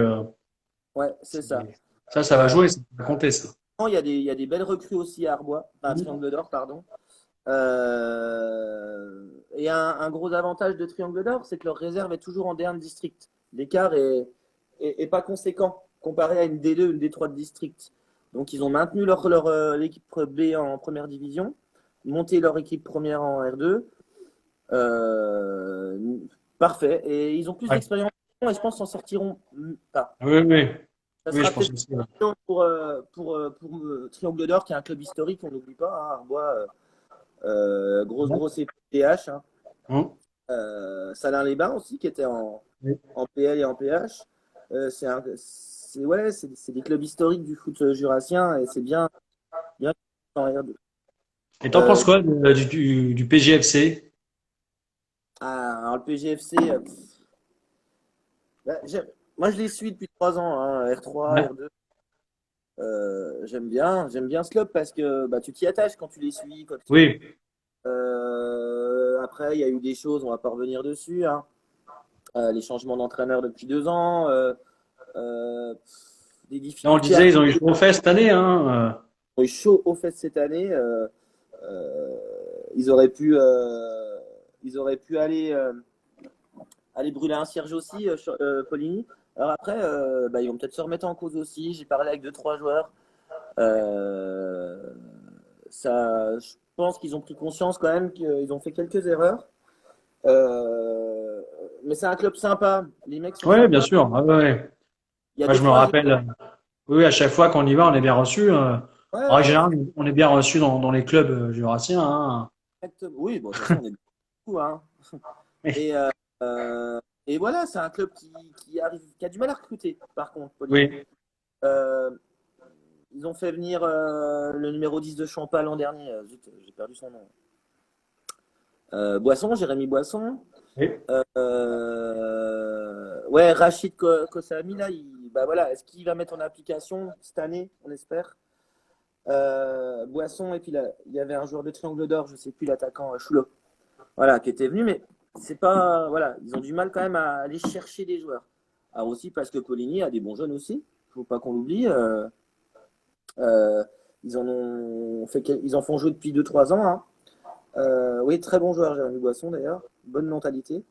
ouais, c'est ça. c'est- ça va Euh, jouer, ça va compter, ça. il y a des belles recrues aussi à Arbois, à Triangle d'Or, pardon. Et un gros avantage de Triangle d'Or, c'est que leur réserve est toujours en D1 de district. L'écart est pas conséquent comparé à une D2, une D3 de district. Donc ils ont maintenu l'équipe B en première division, monté leur équipe première en R2. Euh, Parfait. Et ils ont plus Ouais. d'expérience et je pense s'en sortiront pas. Oui, oui. Ça Oui, je sera pense peut-être aussi. Ouais. pour Triangle d'Or, qui est un club historique, on n'oublie pas. Hein, Arbois, grosse TH. Hein. Hum. Salins-les-Bains aussi, qui était Oui. en PL et en PH. Ouais, c'est des clubs historiques du foot jurassien et c'est bien, bien en R2. Et t'en penses Euh, quoi du PGFC? alors le PGFC, bah, moi je les suis depuis 3 ans, hein, R3, Ouais. R2. j'aime bien ce club parce que bah, tu t'y attaches quand tu les suis, quoi que ce soit. Oui. Après, il y a eu des choses, on va pas revenir dessus, hein. Les changements d'entraîneur depuis 2 ans, euh, des Là, on le difficultés à disait, ils ont eu chaud aux fesses cette année. Hein. ont eu chaud aux fesses cette année. Euh, ils auraient pu, aller, aller brûler un cierge aussi, Poligny. Alors après, bah, ils vont peut-être se remettre en cause aussi. J'ai parlé avec 2, 3 joueurs. Euh, je pense qu'ils ont pris conscience quand même qu'ils ont fait quelques erreurs. Mais c'est un club sympa. Les mecs sont Oui, bien sympas. sûr. Ah, ouais. Il y a Moi, deux, je me trois. rappelle. Oui, à chaque fois qu'on y va, on est bien reçu. Ouais, En ouais, général, on est bien reçu dans les clubs jurassiens. Hein. exactement. Oui, bon, de toute façon, on est beaucoup, hein. Et, euh, et voilà, c'est un club qui a du mal à recruter, par contre, Poligny. Oui. Euh, Ils ont fait venir le numéro 10 de Champa l'an dernier. Zut, j'ai perdu son nom. Boisson, Jérémy Boisson. Oui. Ouais, Rachid Kossami, là, bah voilà, est-ce qu'il va mettre en application cette année, on espère. Boisson, et puis là, il y avait un joueur de Triangle d'Or, je ne sais plus, l'attaquant Choulot, voilà, qui était venu, mais c'est pas. Voilà, ils ont du mal quand même à aller chercher des joueurs. Alors aussi parce que Poligny a des bons jeunes aussi, il ne faut pas qu'on l'oublie. Euh, ils en font jouer depuis 2, 3 ans, hein. Oui, très bon joueur, Jérémy Boisson d'ailleurs. Bonne mentalité.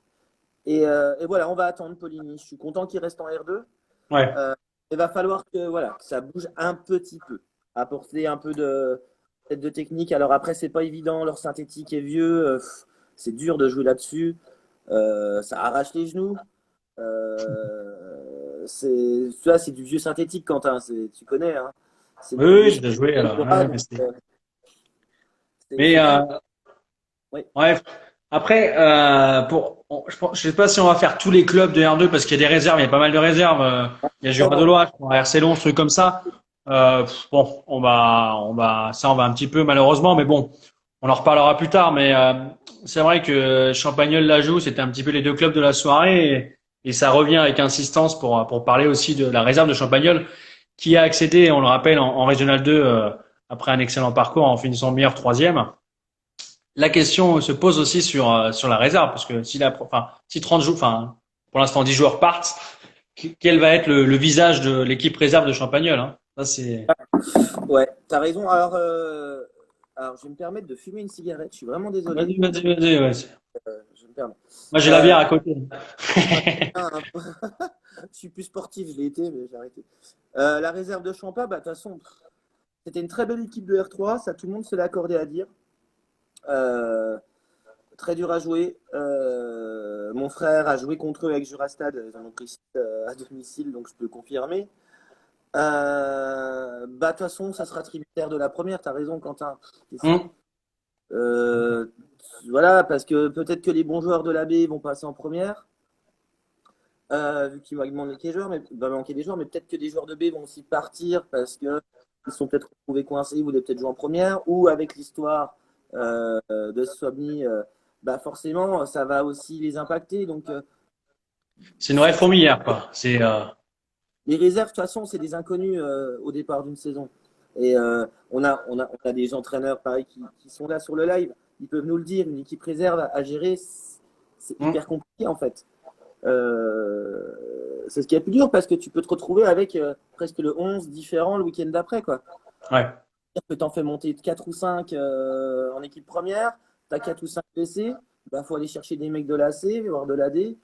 Et voilà, on va attendre Poligny. Je suis content qu'il reste en R2. Ouais. Il va falloir que ça bouge un petit peu. Apporter un peu de technique. Alors après, c'est pas évident. Leur synthétique est vieux. C'est dur de jouer là-dessus. Ça arrache les genoux. C'est du vieux synthétique, Quentin. Tu connais, hein. C'est Oui, des, oui, des j'ai déjà joué. Alors. Eldorado, Ouais, donc, mais c'est quand même. Oui. ouais. Après, je sais pas si on va faire tous les clubs de R2 parce qu'il y a des réserves, il y a pas mal de réserves. Il y a Non, Jura de non. Loire, RC Lons, trucs comme ça. Bon, ça, on va un petit peu malheureusement, mais bon, on en reparlera plus tard. Mais c'est vrai que Champagnol la joue, c'était un petit peu les deux clubs de la soirée, et ça revient avec insistance pour parler aussi de la réserve de Champagnol qui a accédé, on le rappelle, en Régional 2 après un excellent parcours en finissant meilleur troisième. La question se pose aussi sur la réserve, parce que si 30 joueurs, enfin, pour l'instant 10 joueurs partent, quel va être le visage de l'équipe réserve de Champagnol, hein? Ça, c'est. Ouais, t'as raison. Alors, je vais me permettre de fumer une cigarette. Je suis vraiment désolé. Vas-y, ouais. Je me permets. Moi, j'ai la Euh, bière à côté. je suis plus sportif, je l'ai été, mais j'ai arrêté. La réserve de Champa, bah, de toute façon, c'était une très belle équipe de R3. Ça, tout le monde se l'a accordé à dire. Euh, Très dur à jouer. Mon frère a joué contre eux avec Jurastad. Ils en ont pris 6 à domicile, donc je peux confirmer. Bah, de toute façon, ça sera tributaire de la première. Tu as raison, Quentin. Hum. Euh, voilà, parce que peut-être que les bons joueurs de la B vont passer en première, vu qu'il va manquer des joueurs, mais peut-être que des joueurs de B vont aussi partir parce qu'ils sont peut-être retrouvés coincés, ils voulaient peut-être jouer en première, ou avec l'histoire de Swabni, bah forcément, ça va aussi les impacter. Donc, C'est une vraie fourmilière, quoi. les réserves, de toute façon, c'est des inconnus au départ d'une saison. Et on a des entraîneurs pareil qui sont là sur le live. Ils peuvent nous le dire. Une équipe réserve à gérer, c'est Hum. hyper compliqué en fait. C'est ce qui est plus dur parce que tu peux te retrouver avec presque le 11 différent le week-end d'après, quoi. Ouais. Que tu en fais monter 4 ou 5 en équipe première, tu as 4 ou 5 blessés, il bah, faut aller chercher des mecs de la C, voire de la D,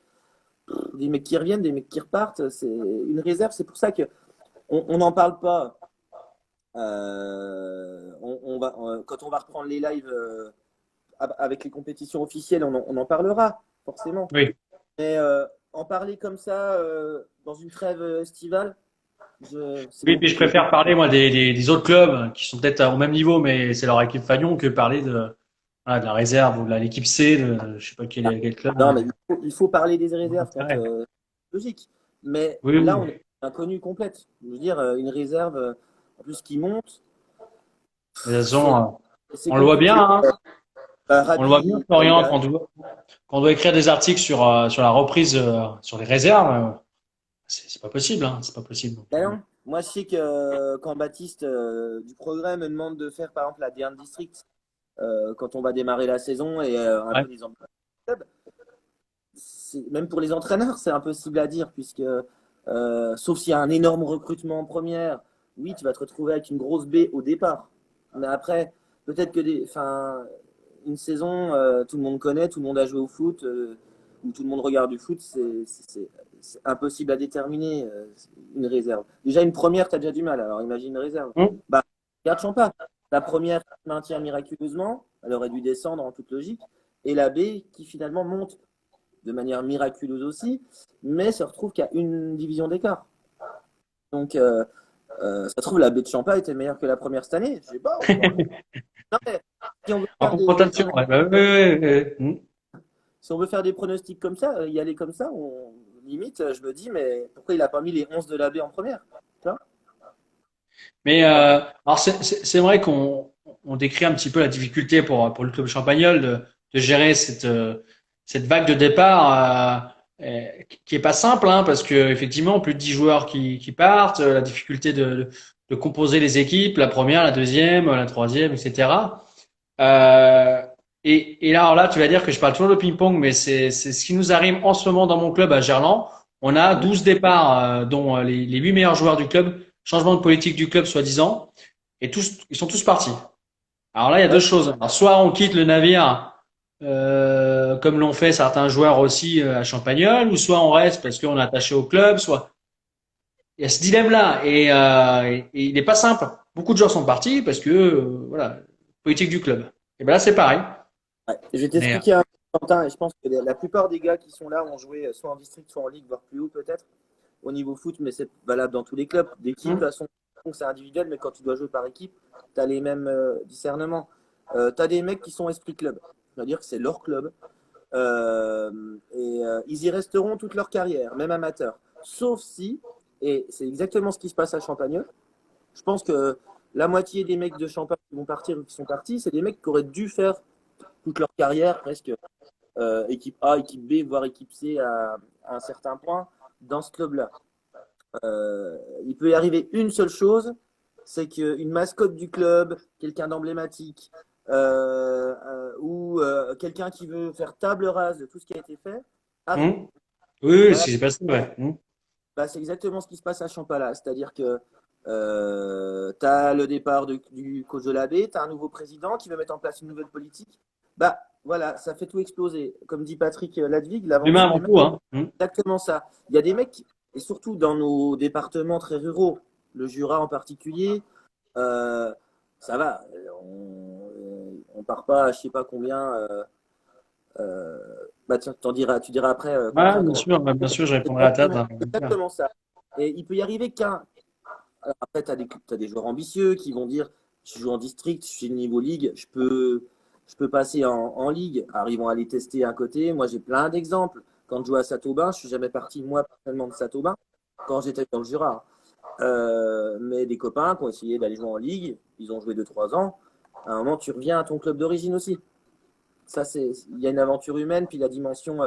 des mecs qui reviennent, des mecs qui repartent. C'est une réserve, c'est pour ça que on n'en parle pas. Quand on va reprendre les lives avec les compétitions officielles, on en parlera, forcément. Oui. Mais en parler comme ça, dans une trêve estivale, c'est Oui, puis je préfère parler, moi, des autres clubs qui sont peut-être au même niveau, mais c'est leur équipe fanion, que parler voilà, de la réserve ou de l'équipe C, je sais pas quel club. Non, mais il faut parler des réserves quand Ouais. logique. Mais Oui, là, oui. on est inconnu complète. Je veux dire, une réserve, en plus qui monte, De toute c'est façon, c'est on le voit bien, compliqué. hein. On le voit bien, Rabi, Florian, quand on doit écrire des articles sur la reprise, sur les réserves, c'est pas possible, hein. C'est pas possible. Donc, ben non. Moi, je sais que quand Baptiste du Progrès me demande de faire, par exemple, la D1 District, quand on va démarrer la saison et un Ouais. peu les ambitions du club, même pour les entraîneurs, c'est impossible à dire, puisque, sauf s'il y a un énorme recrutement en première, oui, tu vas te retrouver avec une grosse baie au départ. Mais après, peut-être que une saison, tout le monde connaît, tout le monde a joué au foot, ou tout le monde regarde du foot, c'est impossible à déterminer une réserve. Déjà, une première, tu as déjà du mal, alors imagine une réserve. Hum. Bah, regarde Champa. La première qui maintient miraculeusement, elle aurait dû descendre en toute logique, et la B qui finalement monte de manière miraculeuse aussi, mais se retrouve qu'à une division d'écart. Donc, ça se trouve, la baie de Champa était meilleure que la première cette année. Je sais pas. Non, mais si on veut En faire confrontation, ouais. Ouais, ouais, ouais, ouais. si on veut faire des pronostics comme ça, y aller comme ça, limite, je me dis, mais pourquoi il a pas mis les 11 de la baie en première? Tu vois. Mais alors c'est vrai qu'on décrit un petit peu la difficulté pour le club champagnol de gérer cette vague de départ qui est pas simple, hein, parce que effectivement plus de 10 joueurs qui partent, la difficulté de composer les équipes, la première, la deuxième, la troisième, etc. Euh, et là, alors là, tu vas dire que je parle toujours de ping-pong, mais c'est ce qui nous arrive en ce moment dans mon club à Gerland. On a Mhm. 12 départs, dont les 8 meilleurs joueurs du club, changement de politique du club soi-disant, et ils sont tous partis. Alors là, il y a deux Ouais. choses. Alors, soit on quitte le navire, comme l'ont fait certains joueurs aussi à Champagnol, ou soit on reste parce qu'on est attaché au club, soit il y a ce dilemme-là, et il n'est pas simple. Beaucoup de joueurs sont partis parce que voilà, politique du club. Et ben là, c'est pareil. Ouais. Je vais Mais t'expliquer un peu, Quentin, et je pense que la plupart des gars qui sont là ont joué soit en district, soit en ligue, voire plus haut peut-être, au niveau foot, mais c'est valable dans tous les clubs. D'équipe, de toute façon, c'est individuel, mais quand tu dois jouer par équipe, tu as les mêmes discernements. Tu as des mecs qui sont esprit club, c'est-à-dire que c'est leur club. Ils y resteront toute leur carrière, même amateur. Sauf si, et c'est exactement ce qui se passe à Champagneux, je pense que la moitié des mecs de Champagne qui vont partir ou qui sont partis, c'est des mecs qui auraient dû faire toute leur carrière, presque équipe A, équipe B, voire équipe C à un certain point, dans ce club-là. Il peut y arriver une seule chose, c'est qu'une mascotte du club, quelqu'un d'emblématique, ou quelqu'un qui veut faire table rase de tout ce qui a été fait, arrive. hum, oui, oui, Voilà. si j'ai passé, ouais. Bah, c'est exactement ce qui se passe à Champala. C'est-à-dire que tu as le départ du coach de la baie, tu as un nouveau président qui veut mettre en place une nouvelle politique. Bah voilà, ça fait tout exploser. Comme dit Patrick Ladvig, L'humain l'aventure avant humaine, tout, hein. c'est exactement ça. Il y a des mecs, et surtout dans nos départements très ruraux, le Jura en particulier, euh, ça va. On part pas à je sais pas combien. Bah, tiens, tu diras après, Ouais, Quentin, comment. ouais, bien sûr, je C'est répondrai à la table, hein. exactement ça. Et il peut y arriver qu'un. Alors après, t'as des joueurs ambitieux qui vont dire je joue en district, je suis niveau ligue, je peux passer en ligue. Alors, ils vont aller tester à côté. Moi, j'ai plein d'exemples. Quand je jouais à Saint-Aubin, je suis jamais parti, moi, personnellement, de Saint-Aubin, quand j'étais dans le Jura. Mais des copains qui ont essayé d'aller jouer en ligue, ils ont joué 2 3 ans. À un moment, tu reviens à ton club d'origine aussi. Ça, il y a une aventure humaine, puis la dimension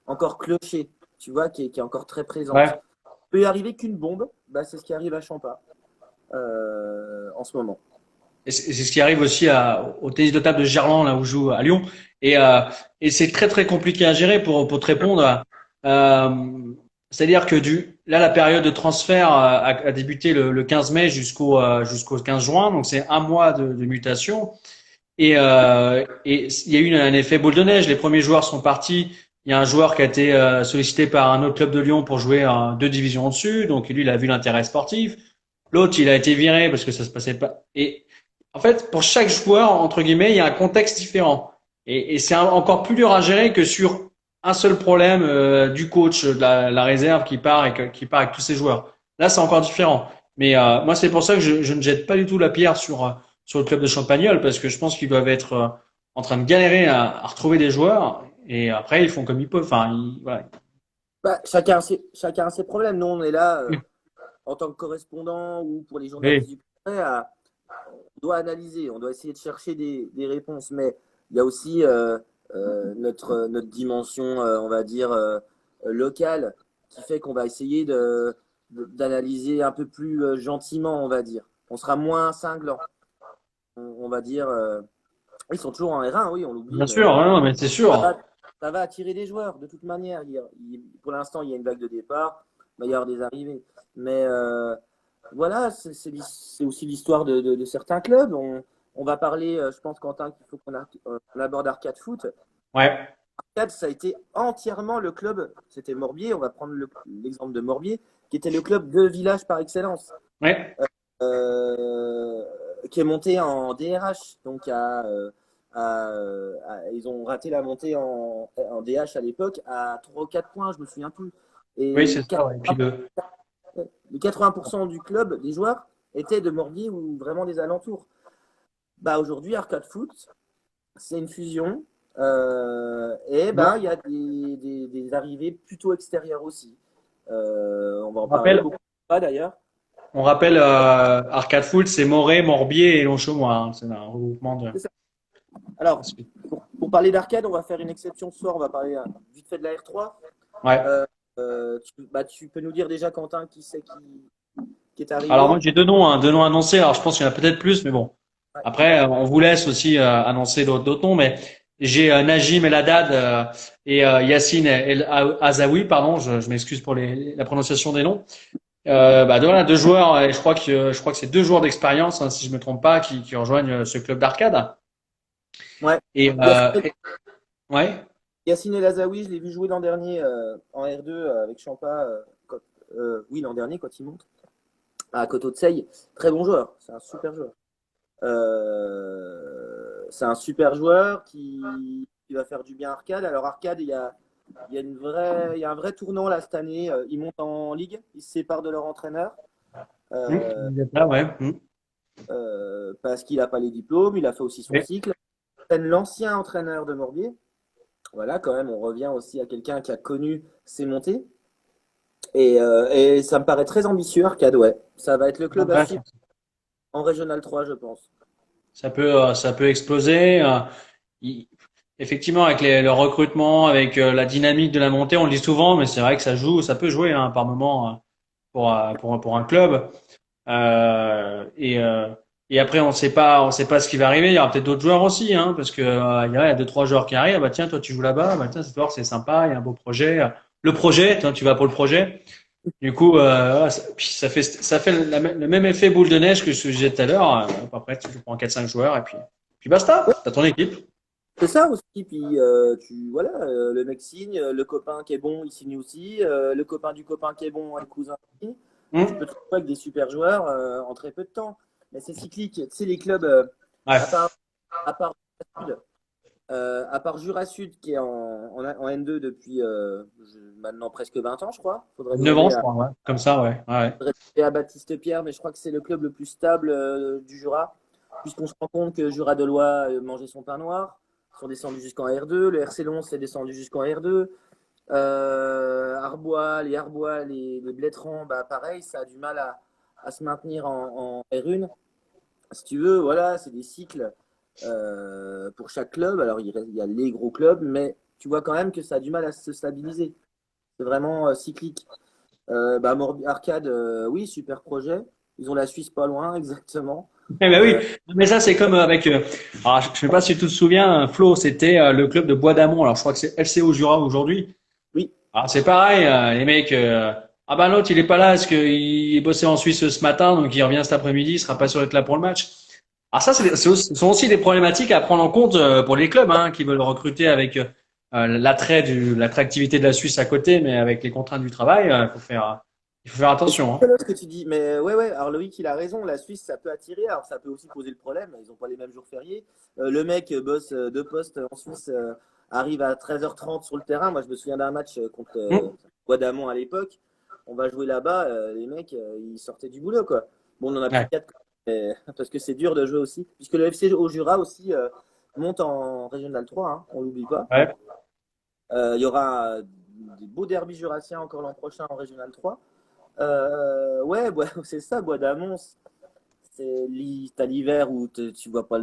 encore clocher, tu vois, qui est encore très présente. Ouais. Il peut y arriver qu'une bombe, bah, c'est ce qui arrive à Champa en ce moment. Et c'est ce qui arrive aussi au tennis de table de Gerland, là où je joue à Lyon. Et, euh, et c'est très très compliqué à gérer pour te répondre. Euh, C'est-à-dire que là, la période de transfert a débuté le 15 mai jusqu'au 15 juin, donc c'est un mois de mutation. Et il y a eu un effet boule de neige. Les premiers joueurs sont partis. Il y a un joueur qui a été sollicité par un autre club de Lyon pour jouer 2 divisions au-dessus, donc lui, il a vu l'intérêt sportif. L'autre, il a été viré parce que ça se passait pas. Et en fait, pour chaque joueur, entre guillemets, il y a un contexte différent. Et c'est encore plus dur à gérer que sur un seul problème du coach, de la réserve qui part avec tous ses joueurs. Là, c'est encore différent. Mais moi, c'est pour ça que je ne jette pas du tout la pierre sur le club de Champagnol parce que je pense qu'ils doivent être en train de galérer à retrouver des joueurs. Et après, ils font comme ils peuvent. Enfin, voilà. Bah, chacun a ses problèmes. Nous, on est là en tant que correspondant ou pour les journalistes Oui. du Progrès, on doit analyser, on doit essayer de chercher des réponses. Mais il y a aussi notre dimension, on va dire, locale, qui fait qu'on va essayer d'analyser un peu plus gentiment, on va dire. On sera moins cinglant, on va dire. Ils sont toujours en R1, oui, on l'oublie, Bien mais sûr, hein, mais c'est ça sûr. va, ça va attirer des joueurs de toute manière. Pour l'instant, il y a une vague de départ, il va y avoir des arrivées. Mais voilà, c'est aussi l'histoire de certains clubs. On va parler, je pense, Quentin, qu'il faut qu'on aborde Arcade Foot. Ouais, Arcade, ça a été entièrement le club, c'était Morbier, on va prendre l'exemple de Morbier, qui était le club de village par excellence, ouais. euh, qui est monté en DRH. Donc, ils ont raté la montée en DH à l'époque à 3 ou 4 points, je me souviens plus. Oui, Et c'est ça. Ouais. Et puis les 80% du club, des joueurs, étaient de Morbier ou vraiment des alentours. Bah, aujourd'hui, Arcade Foot, c'est une fusion. Et ben, il y a des arrivées plutôt extérieures aussi. On va on en parler rappelle, beaucoup, pas d'ailleurs. on rappelle Arcade Foot, c'est Morée, Morbier et Longchaumois, hein. C'est un regroupement de. C'est ça. Alors, pour parler d'arcade, on va faire une exception ce soir. On va parler vite fait de la R3. Ouais. Euh, tu peux nous dire déjà, Quentin, qui c'est qui est Alors arrivé? moi j'ai deux noms annoncés. Alors je pense qu'il y en a peut-être plus, mais bon. Ouais. Après, on vous laisse aussi annoncer d'autres noms, mais j'ai Najim El Haddad et Yassine El Azaoui, pardon, je m'excuse pour la prononciation des noms. Voilà, deux joueurs, et je crois que c'est deux joueurs d'expérience, hein, si je me trompe pas, qui rejoignent ce club d'arcade. Ouais. Et Yacine, ouais, Yacine El Azaoui, je l'ai vu jouer l'an dernier en R2 avec Champa. Oui, l'an dernier, quand il monte à Coteau de Seille. Très bon joueur. C'est un super joueur. C'est un super joueur qui va faire du bien à Arcade. Alors Arcade, il y a un vrai tournant là cette année. Ils montent en ligue, ils se séparent de leur entraîneur euh, vous êtes là, ouais. parce qu'il n'a pas les diplômes. Il a fait aussi son Oui. cycle. C'est l'ancien entraîneur de Morbier. Voilà, quand même, on revient aussi à quelqu'un qui a connu ses montées. Et ça me paraît très ambitieux, Arcade. Ouais, ça va être le club à Ouais, suivre en Régional 3, je pense. ça peut exploser. Il- Effectivement, avec le recrutement, avec la dynamique de la montée, on le dit souvent, mais c'est vrai que ça peut jouer hein, par moment pour un club. Euh, et, euh, et après, on sait pas ce qui va arriver. Il y aura peut-être d'autres joueurs aussi, hein, parce que il y a deux, trois joueurs qui arrivent. Ah bah tiens, toi tu joues là-bas. Bah tiens, cette fois c'est sympa. Il y a un beau projet. Le projet, tiens, tu vas pour le projet. Du coup, voilà, puis ça fait le même effet boule de neige que je disais tout à l'heure. Après, tu prends quatre cinq joueurs et puis basta. T'as ton équipe. C'est ça aussi, puis voilà, le mec signe, le copain qui est bon, il signe aussi, le copain du copain qui est bon, le cousin signe. Tu Hum. peux te retrouver avec des super joueurs en très peu de temps. Mais c'est cyclique. Tu sais, les clubs, Ouais. à part, à part Jura Sud, à part Jura Sud qui est en N2 depuis maintenant presque 20 ans, je crois. Faudrait 9 ans, demander je crois, ouais. Comme ça, ouais. Ouais. à Baptiste Pierre, mais je crois que c'est le club le plus stable du Jura, puisqu'on se rend compte que Jura de Loie mangeait son pain noir, sont descendus jusqu'en R2, le RC Lons est descendu jusqu'en R2, les Arbois, les Blétrans, bah pareil, ça a du mal à se maintenir en R1. Si tu veux, voilà, c'est des cycles pour chaque club. Alors il y a les gros clubs, mais tu vois quand même que ça a du mal à se stabiliser. C'est vraiment cyclique. Arcade, oui, super projet. Ils ont la Suisse pas loin, exactement. Eh ben oui, Euh, mais ça c'est comme avec. Alors je sais pas si tu te souviens, Flo, c'était le club de Bois d'Amont. Alors je crois que c'est FCO Jura aujourd'hui. oui, Alors c'est pareil, les mecs. Ah ben l'autre il est pas là, parce qu'il bossait en Suisse ce matin, donc il revient cet après-midi, il sera pas sûr d'être là pour le match. Alors ça, ce sont aussi des problématiques à prendre en compte pour les clubs hein, qui veulent recruter avec l'attractivité de la Suisse à côté, mais avec les contraintes du travail, il faut faire et c'est attention. Hein. rigolo ce que tu dis, mais ouais. Alors Loïc, il a raison. La Suisse, ça peut attirer. Alors ça peut aussi poser le problème. Ils n'ont pas les mêmes jours fériés. Le mec bosse deux postes en Suisse, arrive à 13h30 sur le terrain. Moi, je me souviens d'un match contre Hum, Guadamont à l'époque. On va jouer là-bas. Les mecs, ils sortaient du boulot, quoi. Bon, on en a pris ouais, quatre parce que c'est dur de jouer aussi, puisque le FC au Jura aussi monte en Régional 3. Hein, on l'oublie pas. ouais. Il y aura des beaux derbys jurassiens encore l'an prochain en Régional 3. Ouais, c'est ça, Bois d'Amont. T'as l'hiver où tu vois pas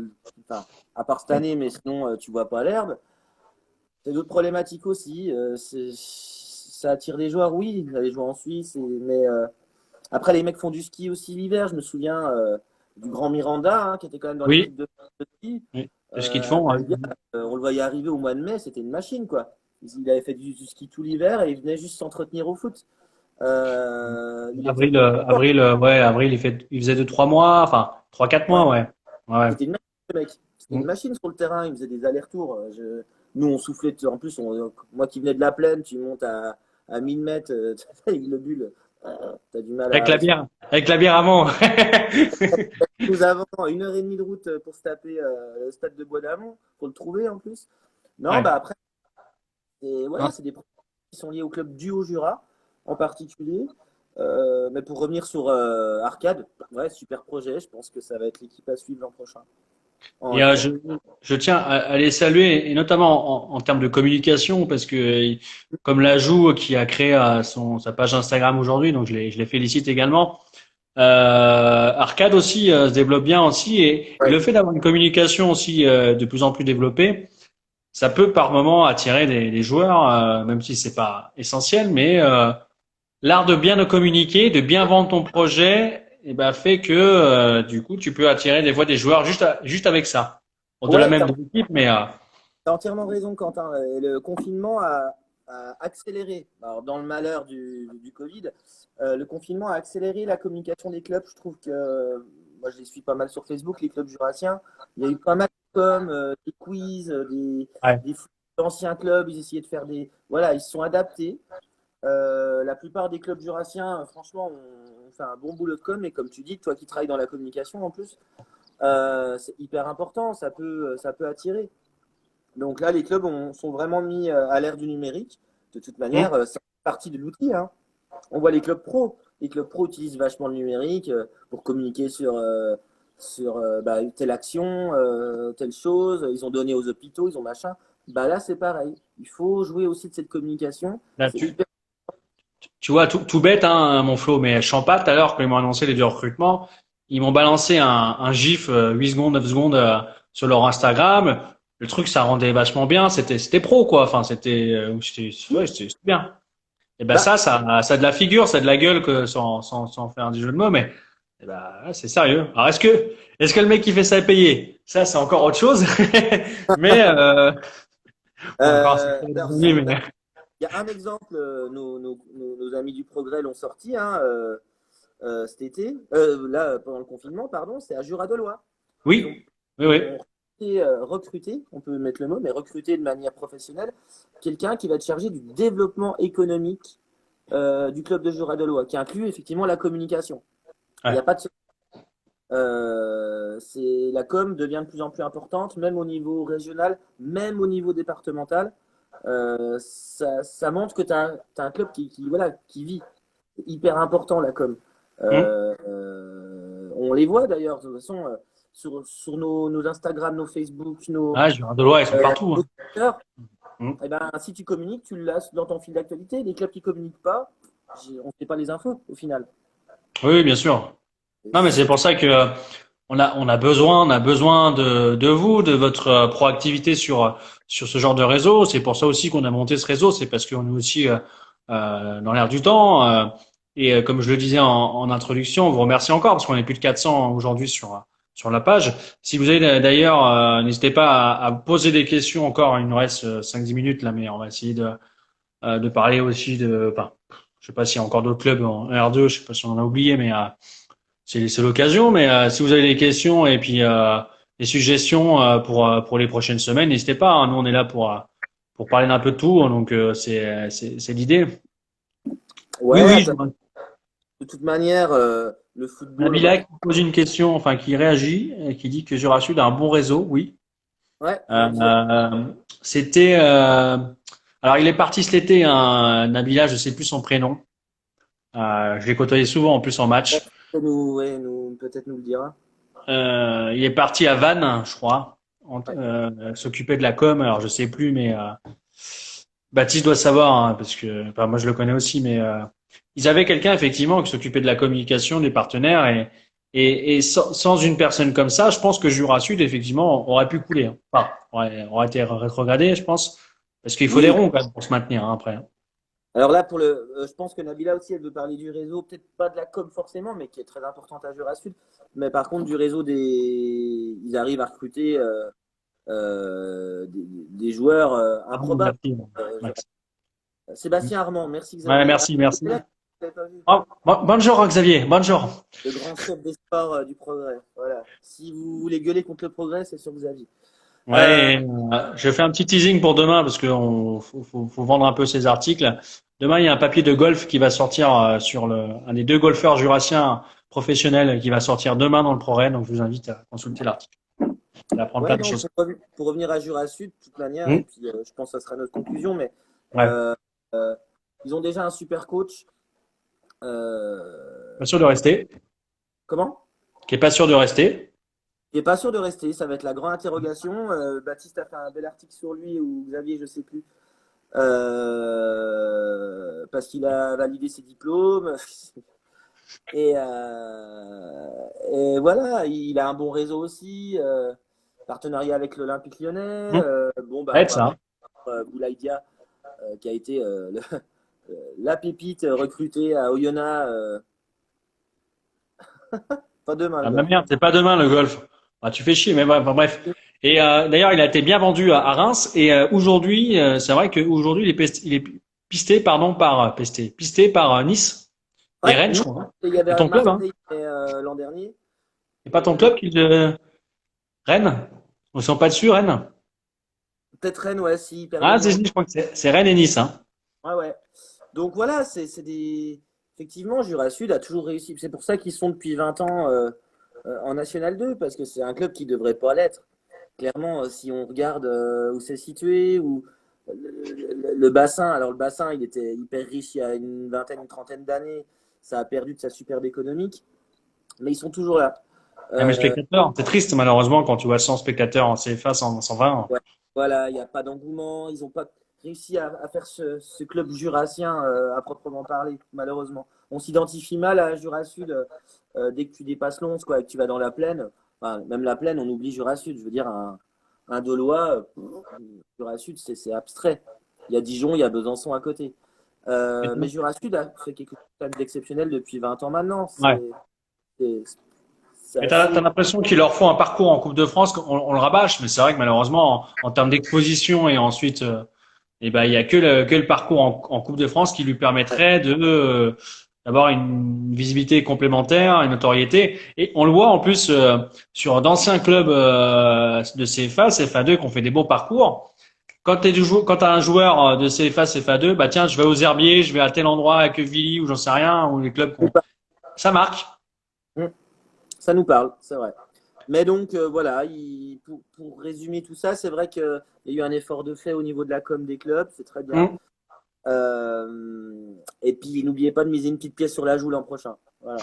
enfin, à part cette année, mais sinon tu vois pas l'herbe. C'est d'autres problématiques aussi. Ça attire des joueurs, oui, d'aller jouer en Suisse, mais Après, les mecs font du ski aussi l'hiver. Je me souviens du grand Miranda, hein, qui était quand même dans Oui, l'équipe de ski. oui. C'est ce qu'ils te font. Le Ouais. gars, on le voyait arriver au mois de mai, c'était une machine, quoi. Il avait fait du ski tout l'hiver et il venait juste s'entretenir au foot. Il était Avril, fort. avril, il faisait 2, 3 mois, enfin 3, 4 mois, Ouais. ouais. Ouais. C'était une machine, le mec. C'était une Mm. machine sur le terrain. Il faisait des allers-retours. Nous, on soufflait. En plus, moi qui venais de la plaine, tu montes à 1000 mètres avec le bulle. T'as du mal à. Avec la bière avant. Nous avons 1 heure et demie de route pour se taper le stade de Bois d'Amont, pour le trouver en plus. Non, Ouais. bah après, Non, voilà, c'est des projets qui sont liés au club du Haut-Jura en particulier. Mais pour revenir sur Arcade, ouais, super projet. Je pense que ça va être l'équipe à suivre l'an prochain en et L3. je tiens à les saluer, et notamment en termes de communication, parce que comme l'ajout qui a créé sa page Instagram aujourd'hui, donc je les félicite également. Arcade aussi se développe bien aussi, et Ouais. le fait d'avoir une communication aussi de plus en plus développée, ça peut par moment attirer des joueurs, même si c'est pas essentiel, mais l'art de bien communiquer, de bien vendre ton projet, eh ben, fait que du coup tu peux attirer des fois des joueurs juste avec ça. Bon, de la Ouais, même t'as équipe, mais as entièrement raison, Quentin. Et le confinement a accéléré, alors dans le malheur du Covid, le confinement a accéléré la communication des clubs. Je trouve que, moi je les suis pas mal sur Facebook, les clubs jurassiens. Il y a eu pas mal de des quiz, ouais, des anciens clubs, ils essayaient de faire des. Voilà, ils se sont adaptés. La plupart des clubs jurassiens, franchement, ont fait un bon boulot de com. Et comme tu dis, toi qui travailles dans la communication en plus, c'est hyper important, ça peut attirer. Donc là, les clubs sont vraiment mis à l'ère du numérique. De toute hum, manière, c'est partie de l'outil, hein. On voit les clubs pro. Les clubs pro utilisent vachement le numérique pour communiquer sur bah, telle action, telle chose. Ils ont donné aux hôpitaux, ils ont machin. Bah là, c'est pareil. Il faut jouer aussi de cette communication. là, C'est hyper. tu vois, tout bête, hein, mon Flo, mais Champat, tout à l'heure, quand ils m'ont annoncé les deux recrutements, ils m'ont balancé un gif 8 secondes, 9 secondes sur leur Instagram. Le truc, ça rendait vachement bien. C'était pro, quoi. Enfin, ouais, c'était bien. Et ben Bah, ça a de la figure, ça a de la gueule que sans faire du jeu de mots, mais eh ben, ouais, c'est sérieux. Alors est-ce que le mec qui fait ça est payé? Ça, c'est encore autre chose. Mais encore, c'est pas alors, donné, mais il y a un exemple, nos amis du Progrès l'ont sorti, hein, cet été, là, pendant le confinement, pardon, c'est à Jura-de-Loire. Ils ont, oui, oui, ils oui. ont recruté, on peut mettre le mot, mais recruter de manière professionnelle, quelqu'un qui va te charger du développement économique du club de Jura-de-Loire, qui inclut effectivement la communication. Il n'y Ouais. a pas de la com devient de plus en plus importante, même au niveau régional, même au niveau départemental. Ça montre que tu as un club voilà, qui vit. C'est hyper important la com. Hum. On les voit d'ailleurs, de toute façon, sur nos Instagram, nos Facebook, Ah, je de loi, ils sont partout. nos Hein. Twitter. Hum. Eh ben, si tu communiques, tu l'as dans ton fil d'actualité. Les clubs qui communiquent pas, on ne sait pas les infos au final. Oui, bien sûr. Non, mais c'est pour ça que on a besoin de vous, de votre proactivité sur ce genre de réseau. C'est pour ça aussi qu'on a monté ce réseau. C'est parce qu'on est aussi dans l'air du temps. Comme je le disais en introduction, on vous remercie encore parce qu'on est plus de 400 aujourd'hui sur la page. Si vous avez d'ailleurs, n'hésitez pas à poser des questions encore. Il nous reste 5-10 minutes là, mais on va essayer de parler aussi enfin, je sais pas s'il y a encore d'autres clubs en R2. Je sais pas si on en a oublié, mais c'est l'occasion, mais si vous avez des questions et puis des suggestions pour les prochaines semaines, n'hésitez pas. Hein. Nous, on est là pour parler d'un peu de tout, donc c'est l'idée. Oui, Ouais, oui. de toute manière, le football Nabila qui reprend. pose une question, enfin qui réagit, qui dit que Jura Sud a un bon réseau. Oui. Ouais, Euh, dis-le. euh, c'était. Alors, il est parti cet été, hein, Nabila, je sais plus son prénom. Je l'ai côtoyé souvent en plus en match. Ouais, peut-être nous le dira. Il est parti à Vannes, je crois, Ouais. s'occuper de la com. Alors je sais plus, mais Baptiste doit savoir hein, parce que, enfin, moi je le connais aussi, mais ils avaient quelqu'un effectivement qui s'occupait de la communication des partenaires et sans une personne comme ça, je pense que Jura Sud effectivement aurait pu couler. Hein. Enfin, aurait été rétrogradé, je pense, parce qu'il faut des Oui, ronds quand même pour se maintenir hein, après. Alors là, je pense que Nabila aussi, elle veut parler du réseau, peut-être pas de la com forcément, mais qui est très importante à Jura Sud. Mais par contre, du réseau ils arrivent à recruter des joueurs improbables. Merci, Euh, Max. Sébastien Armand, merci Ouais, Xavier. merci, merci. Là, je l'avais pas vu. Oh, bonjour Xavier, bonjour. Le grand chef des sports du Progrès. Voilà. Si vous voulez gueuler contre le Progrès, c'est sur Xavier. Euh, Ouais, je fais un petit teasing pour demain parce que faut vendre un peu ces articles. Demain, il y a un papier de golf qui va sortir sur un des deux golfeurs jurassiens professionnels qui va sortir demain dans le Progrès. Donc, je vous invite à consulter l'article et à apprendre plein ouais, de non, choses. pour revenir à Jura Sud, de toute manière, et Hmm. puis je pense que ça sera notre conclusion, mais Ouais, euh, euh, ils ont déjà un super coach. pas sûr de rester. Comment? Qui est pas sûr de rester. Il n'est pas sûr de rester, ça va être la grande interrogation. Baptiste a fait un bel article sur lui, ou Xavier, je sais plus, parce qu'il a validé ses diplômes. Et, et voilà, il a un bon réseau aussi, partenariat avec l'Olympique Lyonnais. Hmm. Bon, Ça va bah, on être va ça. voir Boulaïdia, qui a été la pépite recrutée à Oyonnax. Pas demain, le Ah, gars. ma merde, c'est pas demain le golf. Ah, tu fais chier, mais bref. Et d'ailleurs, il a été bien vendu à Reims. Et aujourd'hui, c'est vrai qu'aujourd'hui, il est pisté, pardon, pisté par Nice et Ouais, Rennes, je Nice, crois, hein. il y C'est avait ton club, hein. Marseille l'an dernier. C'est pas ton Et club qui Rennes? Ils sont pas dessus, Rennes? peut-être Rennes, ouais, s'ils perdaient Ah, moins. je crois que c'est Rennes et Nice, hein. Ouais, ouais. Donc voilà, c'est des. Effectivement, Jura Sud a toujours réussi. C'est pour ça qu'ils sont depuis 20 ans en National 2, parce que c'est un club qui devrait pas l'être. Clairement, si on regarde où c'est situé, ou le bassin, alors le bassin, il était hyper riche il y a une vingtaine, une trentaine d'années. Ça a perdu de sa superbe économique, mais ils sont toujours là. Ah, mais Euh, spectateurs, c'est triste, malheureusement, quand tu vois 100 spectateurs en CFA, 120. Ouais. Voilà, il n'y a pas d'engouement. Ils n'ont pas réussi à faire ce club jurassien à proprement parler, malheureusement. On s'identifie mal à Jura Sud dès que tu dépasses l'11, quoi, et que tu vas dans la plaine. Enfin, même la plaine, on oublie Jura Sud. Je veux dire, un Dolois, Jura Sud, c'est abstrait. Il y a Dijon, il y a Besançon à côté. Mais Jura Sud a fait quelque chose d'exceptionnel depuis 20 ans maintenant. Ouais. C'est c'est Mais assez. t'as l'impression qu'il leur faut un parcours en Coupe de France, on le rabâche, mais c'est vrai que malheureusement, en termes d'exposition et ensuite, eh ben, il y a que le parcours en Coupe de France qui lui permettrait d'avoir une visibilité complémentaire, une notoriété. Et on le voit en plus sur d'anciens clubs de CFA, CFA2 qui ont fait des beaux parcours. Quand t'as un joueur de CFA, CFA2, bah tiens, je vais aux Herbiers, je vais à tel endroit à Quevilly ou j'en sais rien, ou les clubs ça marque. Ça nous parle, c'est vrai. Mais donc, voilà, pour résumer tout ça, c'est vrai qu'il y a eu un effort de fait au niveau de la com des clubs, c'est très bien. Hum. Et puis, n'oubliez pas de miser une petite pièce sur la joue l'an prochain. Voilà.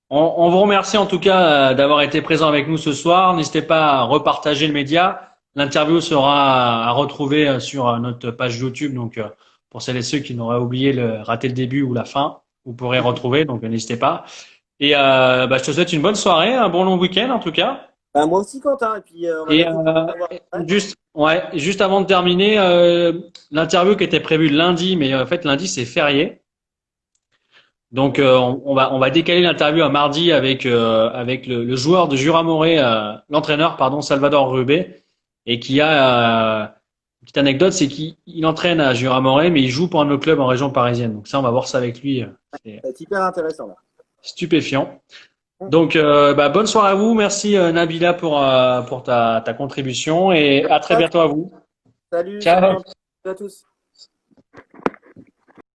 On vous remercie en tout cas d'avoir été présent avec nous ce soir. N'hésitez pas à repartager le média. L'interview sera à retrouver sur notre page YouTube. Donc, pour celles et ceux qui n'auraient raté le début ou la fin, vous pourrez retrouver. Donc, n'hésitez pas. Et bah, je te souhaite une bonne soirée, un bon long week-end en tout cas. Moi aussi, Quentin. Et puis, on va Et bientôt avoir. juste avant de terminer, l'interview qui était prévue lundi, mais en fait lundi c'est férié. Donc on va décaler l'interview à mardi avec le joueur de Jura Moré, l'entraîneur pardon Salvador Rubé, et qui a une petite anecdote, c'est qu'il entraîne à Jura Moré, mais il joue pour un autre club en région parisienne. Donc ça on va voir ça avec lui. C'est C'est hyper intéressant, là. stupéfiant. Donc bah, bonne soirée à vous, merci Nabila pour ta contribution et à très bientôt à vous. Salut, Ciao. à tous.